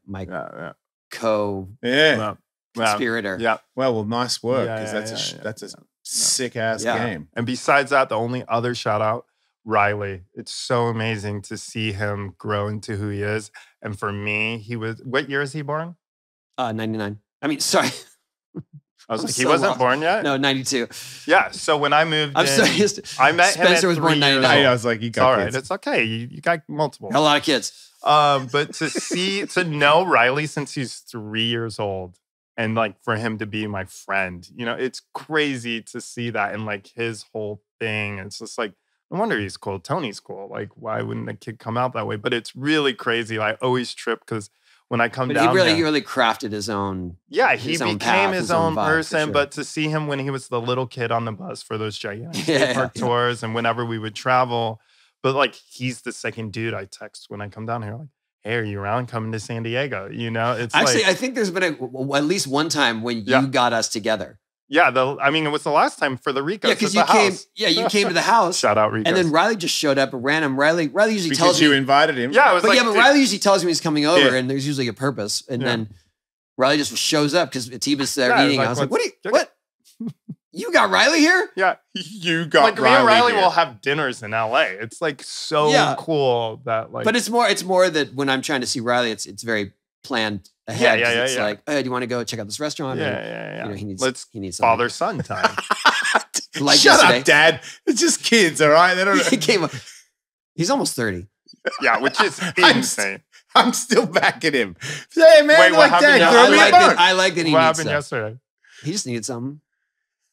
conspirator. Yeah. Well, nice work because that's a sick ass game. And besides that, the only other shout out, Riley. It's so amazing to see him grow into who he is. And for me, what year is he born? 99. I mean, sorry. I was like, he wasn't born yet? No, 92. Yeah. So when I moved I'm sorry. I met him Spencer was born 99. I was like, you got kids. All right. It's okay. You got multiple. A lot of kids. But to know Riley since he's 3 years old and like for him to be my friend, you know, it's crazy to see that and like his whole thing. It's just like, no wonder he's cool. Tony's cool. Like, why wouldn't the kid come out that way? But it's really crazy. I always trip because when I come down, he really crafted his own. Yeah, he became his own person. Sure. But to see him when he was the little kid on the bus for those gigantic skate park tours, and whenever we would travel, but like he's the second dude I text when I come down here. Like, hey, are you around coming to San Diego? You know, it's actually, like, I think there's been at least one time when you got us together. Yeah, I mean, it was the last time for the Ricos. Yeah, because you came. Yeah, you came to the house. Shout out Ricos. And then Riley just showed up at random. Riley usually because tells me. you invited him. Yeah, it was but Riley usually tells me he's coming over, and there's usually a purpose. And then Riley just shows up because Atiba's there eating. I was like, what? You got Riley here? Yeah, you got like Riley. Me and Riley here. will have dinners in LA. It's like so cool that like. But it's more that when I'm trying to see Riley, it's very planned ahead. Yeah. It's like, hey, do you want to go check out this restaurant? Yeah. You know, he needs father-son time. Like Shut yesterday. up, Dad. It's just kids, all right? They don't. He came up. He's almost 30. Yeah, which is insane. I'm still back at him. Hey, man, wait, what happened? I like that he what needs happened stuff. yesterday? He just needed something.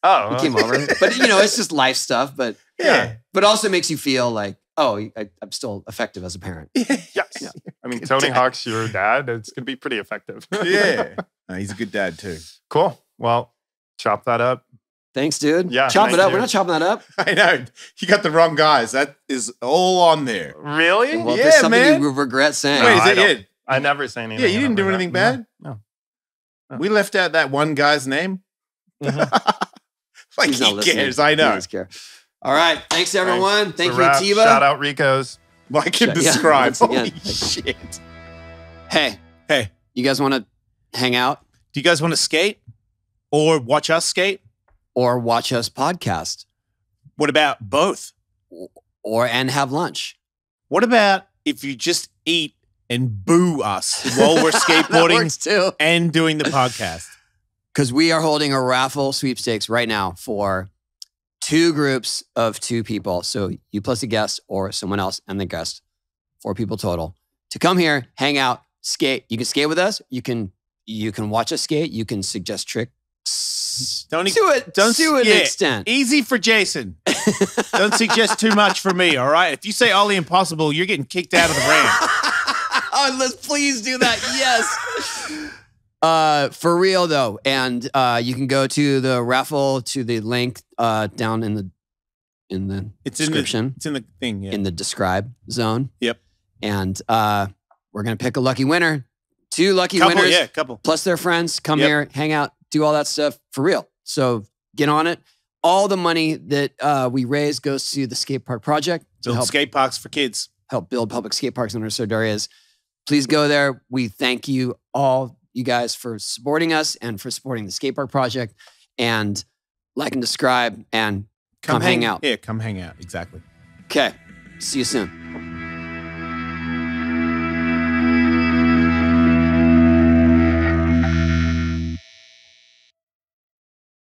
Oh, he came over, but you know, it's just life stuff. But yeah, but also makes you feel like, oh, I'm still effective as a parent. Yes. Yeah. I mean, Tony Hawk's your dad. It's gonna be pretty effective. Yeah, he's a good dad too. Cool. Well, chop that up. Thanks, dude. Yeah, chop it up. you. We're not chopping that up. I know. You got the wrong guys. That is all on there. Really? Well, there's something you regret saying. Wait, is it it? I never say anything. Yeah, you didn't do anything bad? No. We left out that one guy's name. Like, he cares. I know. Care. All right. Thanks, everyone. Thank you, Atiba. Shout out Ricos. Like and describe. Holy shit. Hey. Hey. You guys want to hang out? Do you guys want to skate? Or watch us skate? Or watch us podcast? What about both? And have lunch? What about if you just eat and boo us while we're skateboarding and doing the podcast? Because we are holding a raffle sweepstakes right now for 2 groups of 2 people. So you plus a guest or someone else and the guest, 4 people total, to come here, hang out, skate. You can skate with us. You can watch us skate. You can suggest tricks. To an extent. Easy for Jason. Don't suggest too much for me, all right? If you say Ollie Impossible, you're getting kicked out of the ramp. Oh, let's please do that. Yes. For real though, and you can go to the raffle to the link down in the description. It's in the thing, yeah. In the describe zone. Yep. And we're gonna pick a lucky winner. 2 lucky winners. Yeah, couple. Plus their friends. Come here, hang out, do all that stuff for real. So get on it. All the money that we raise goes to the skate park project. Build skate parks for kids. Help build public skate parks in underserved areas. Please go there. We thank you all, you guys, for supporting us and for supporting the skate park project. And like and subscribe and come hang out. Yeah, come hang out. Exactly. Okay. See you soon.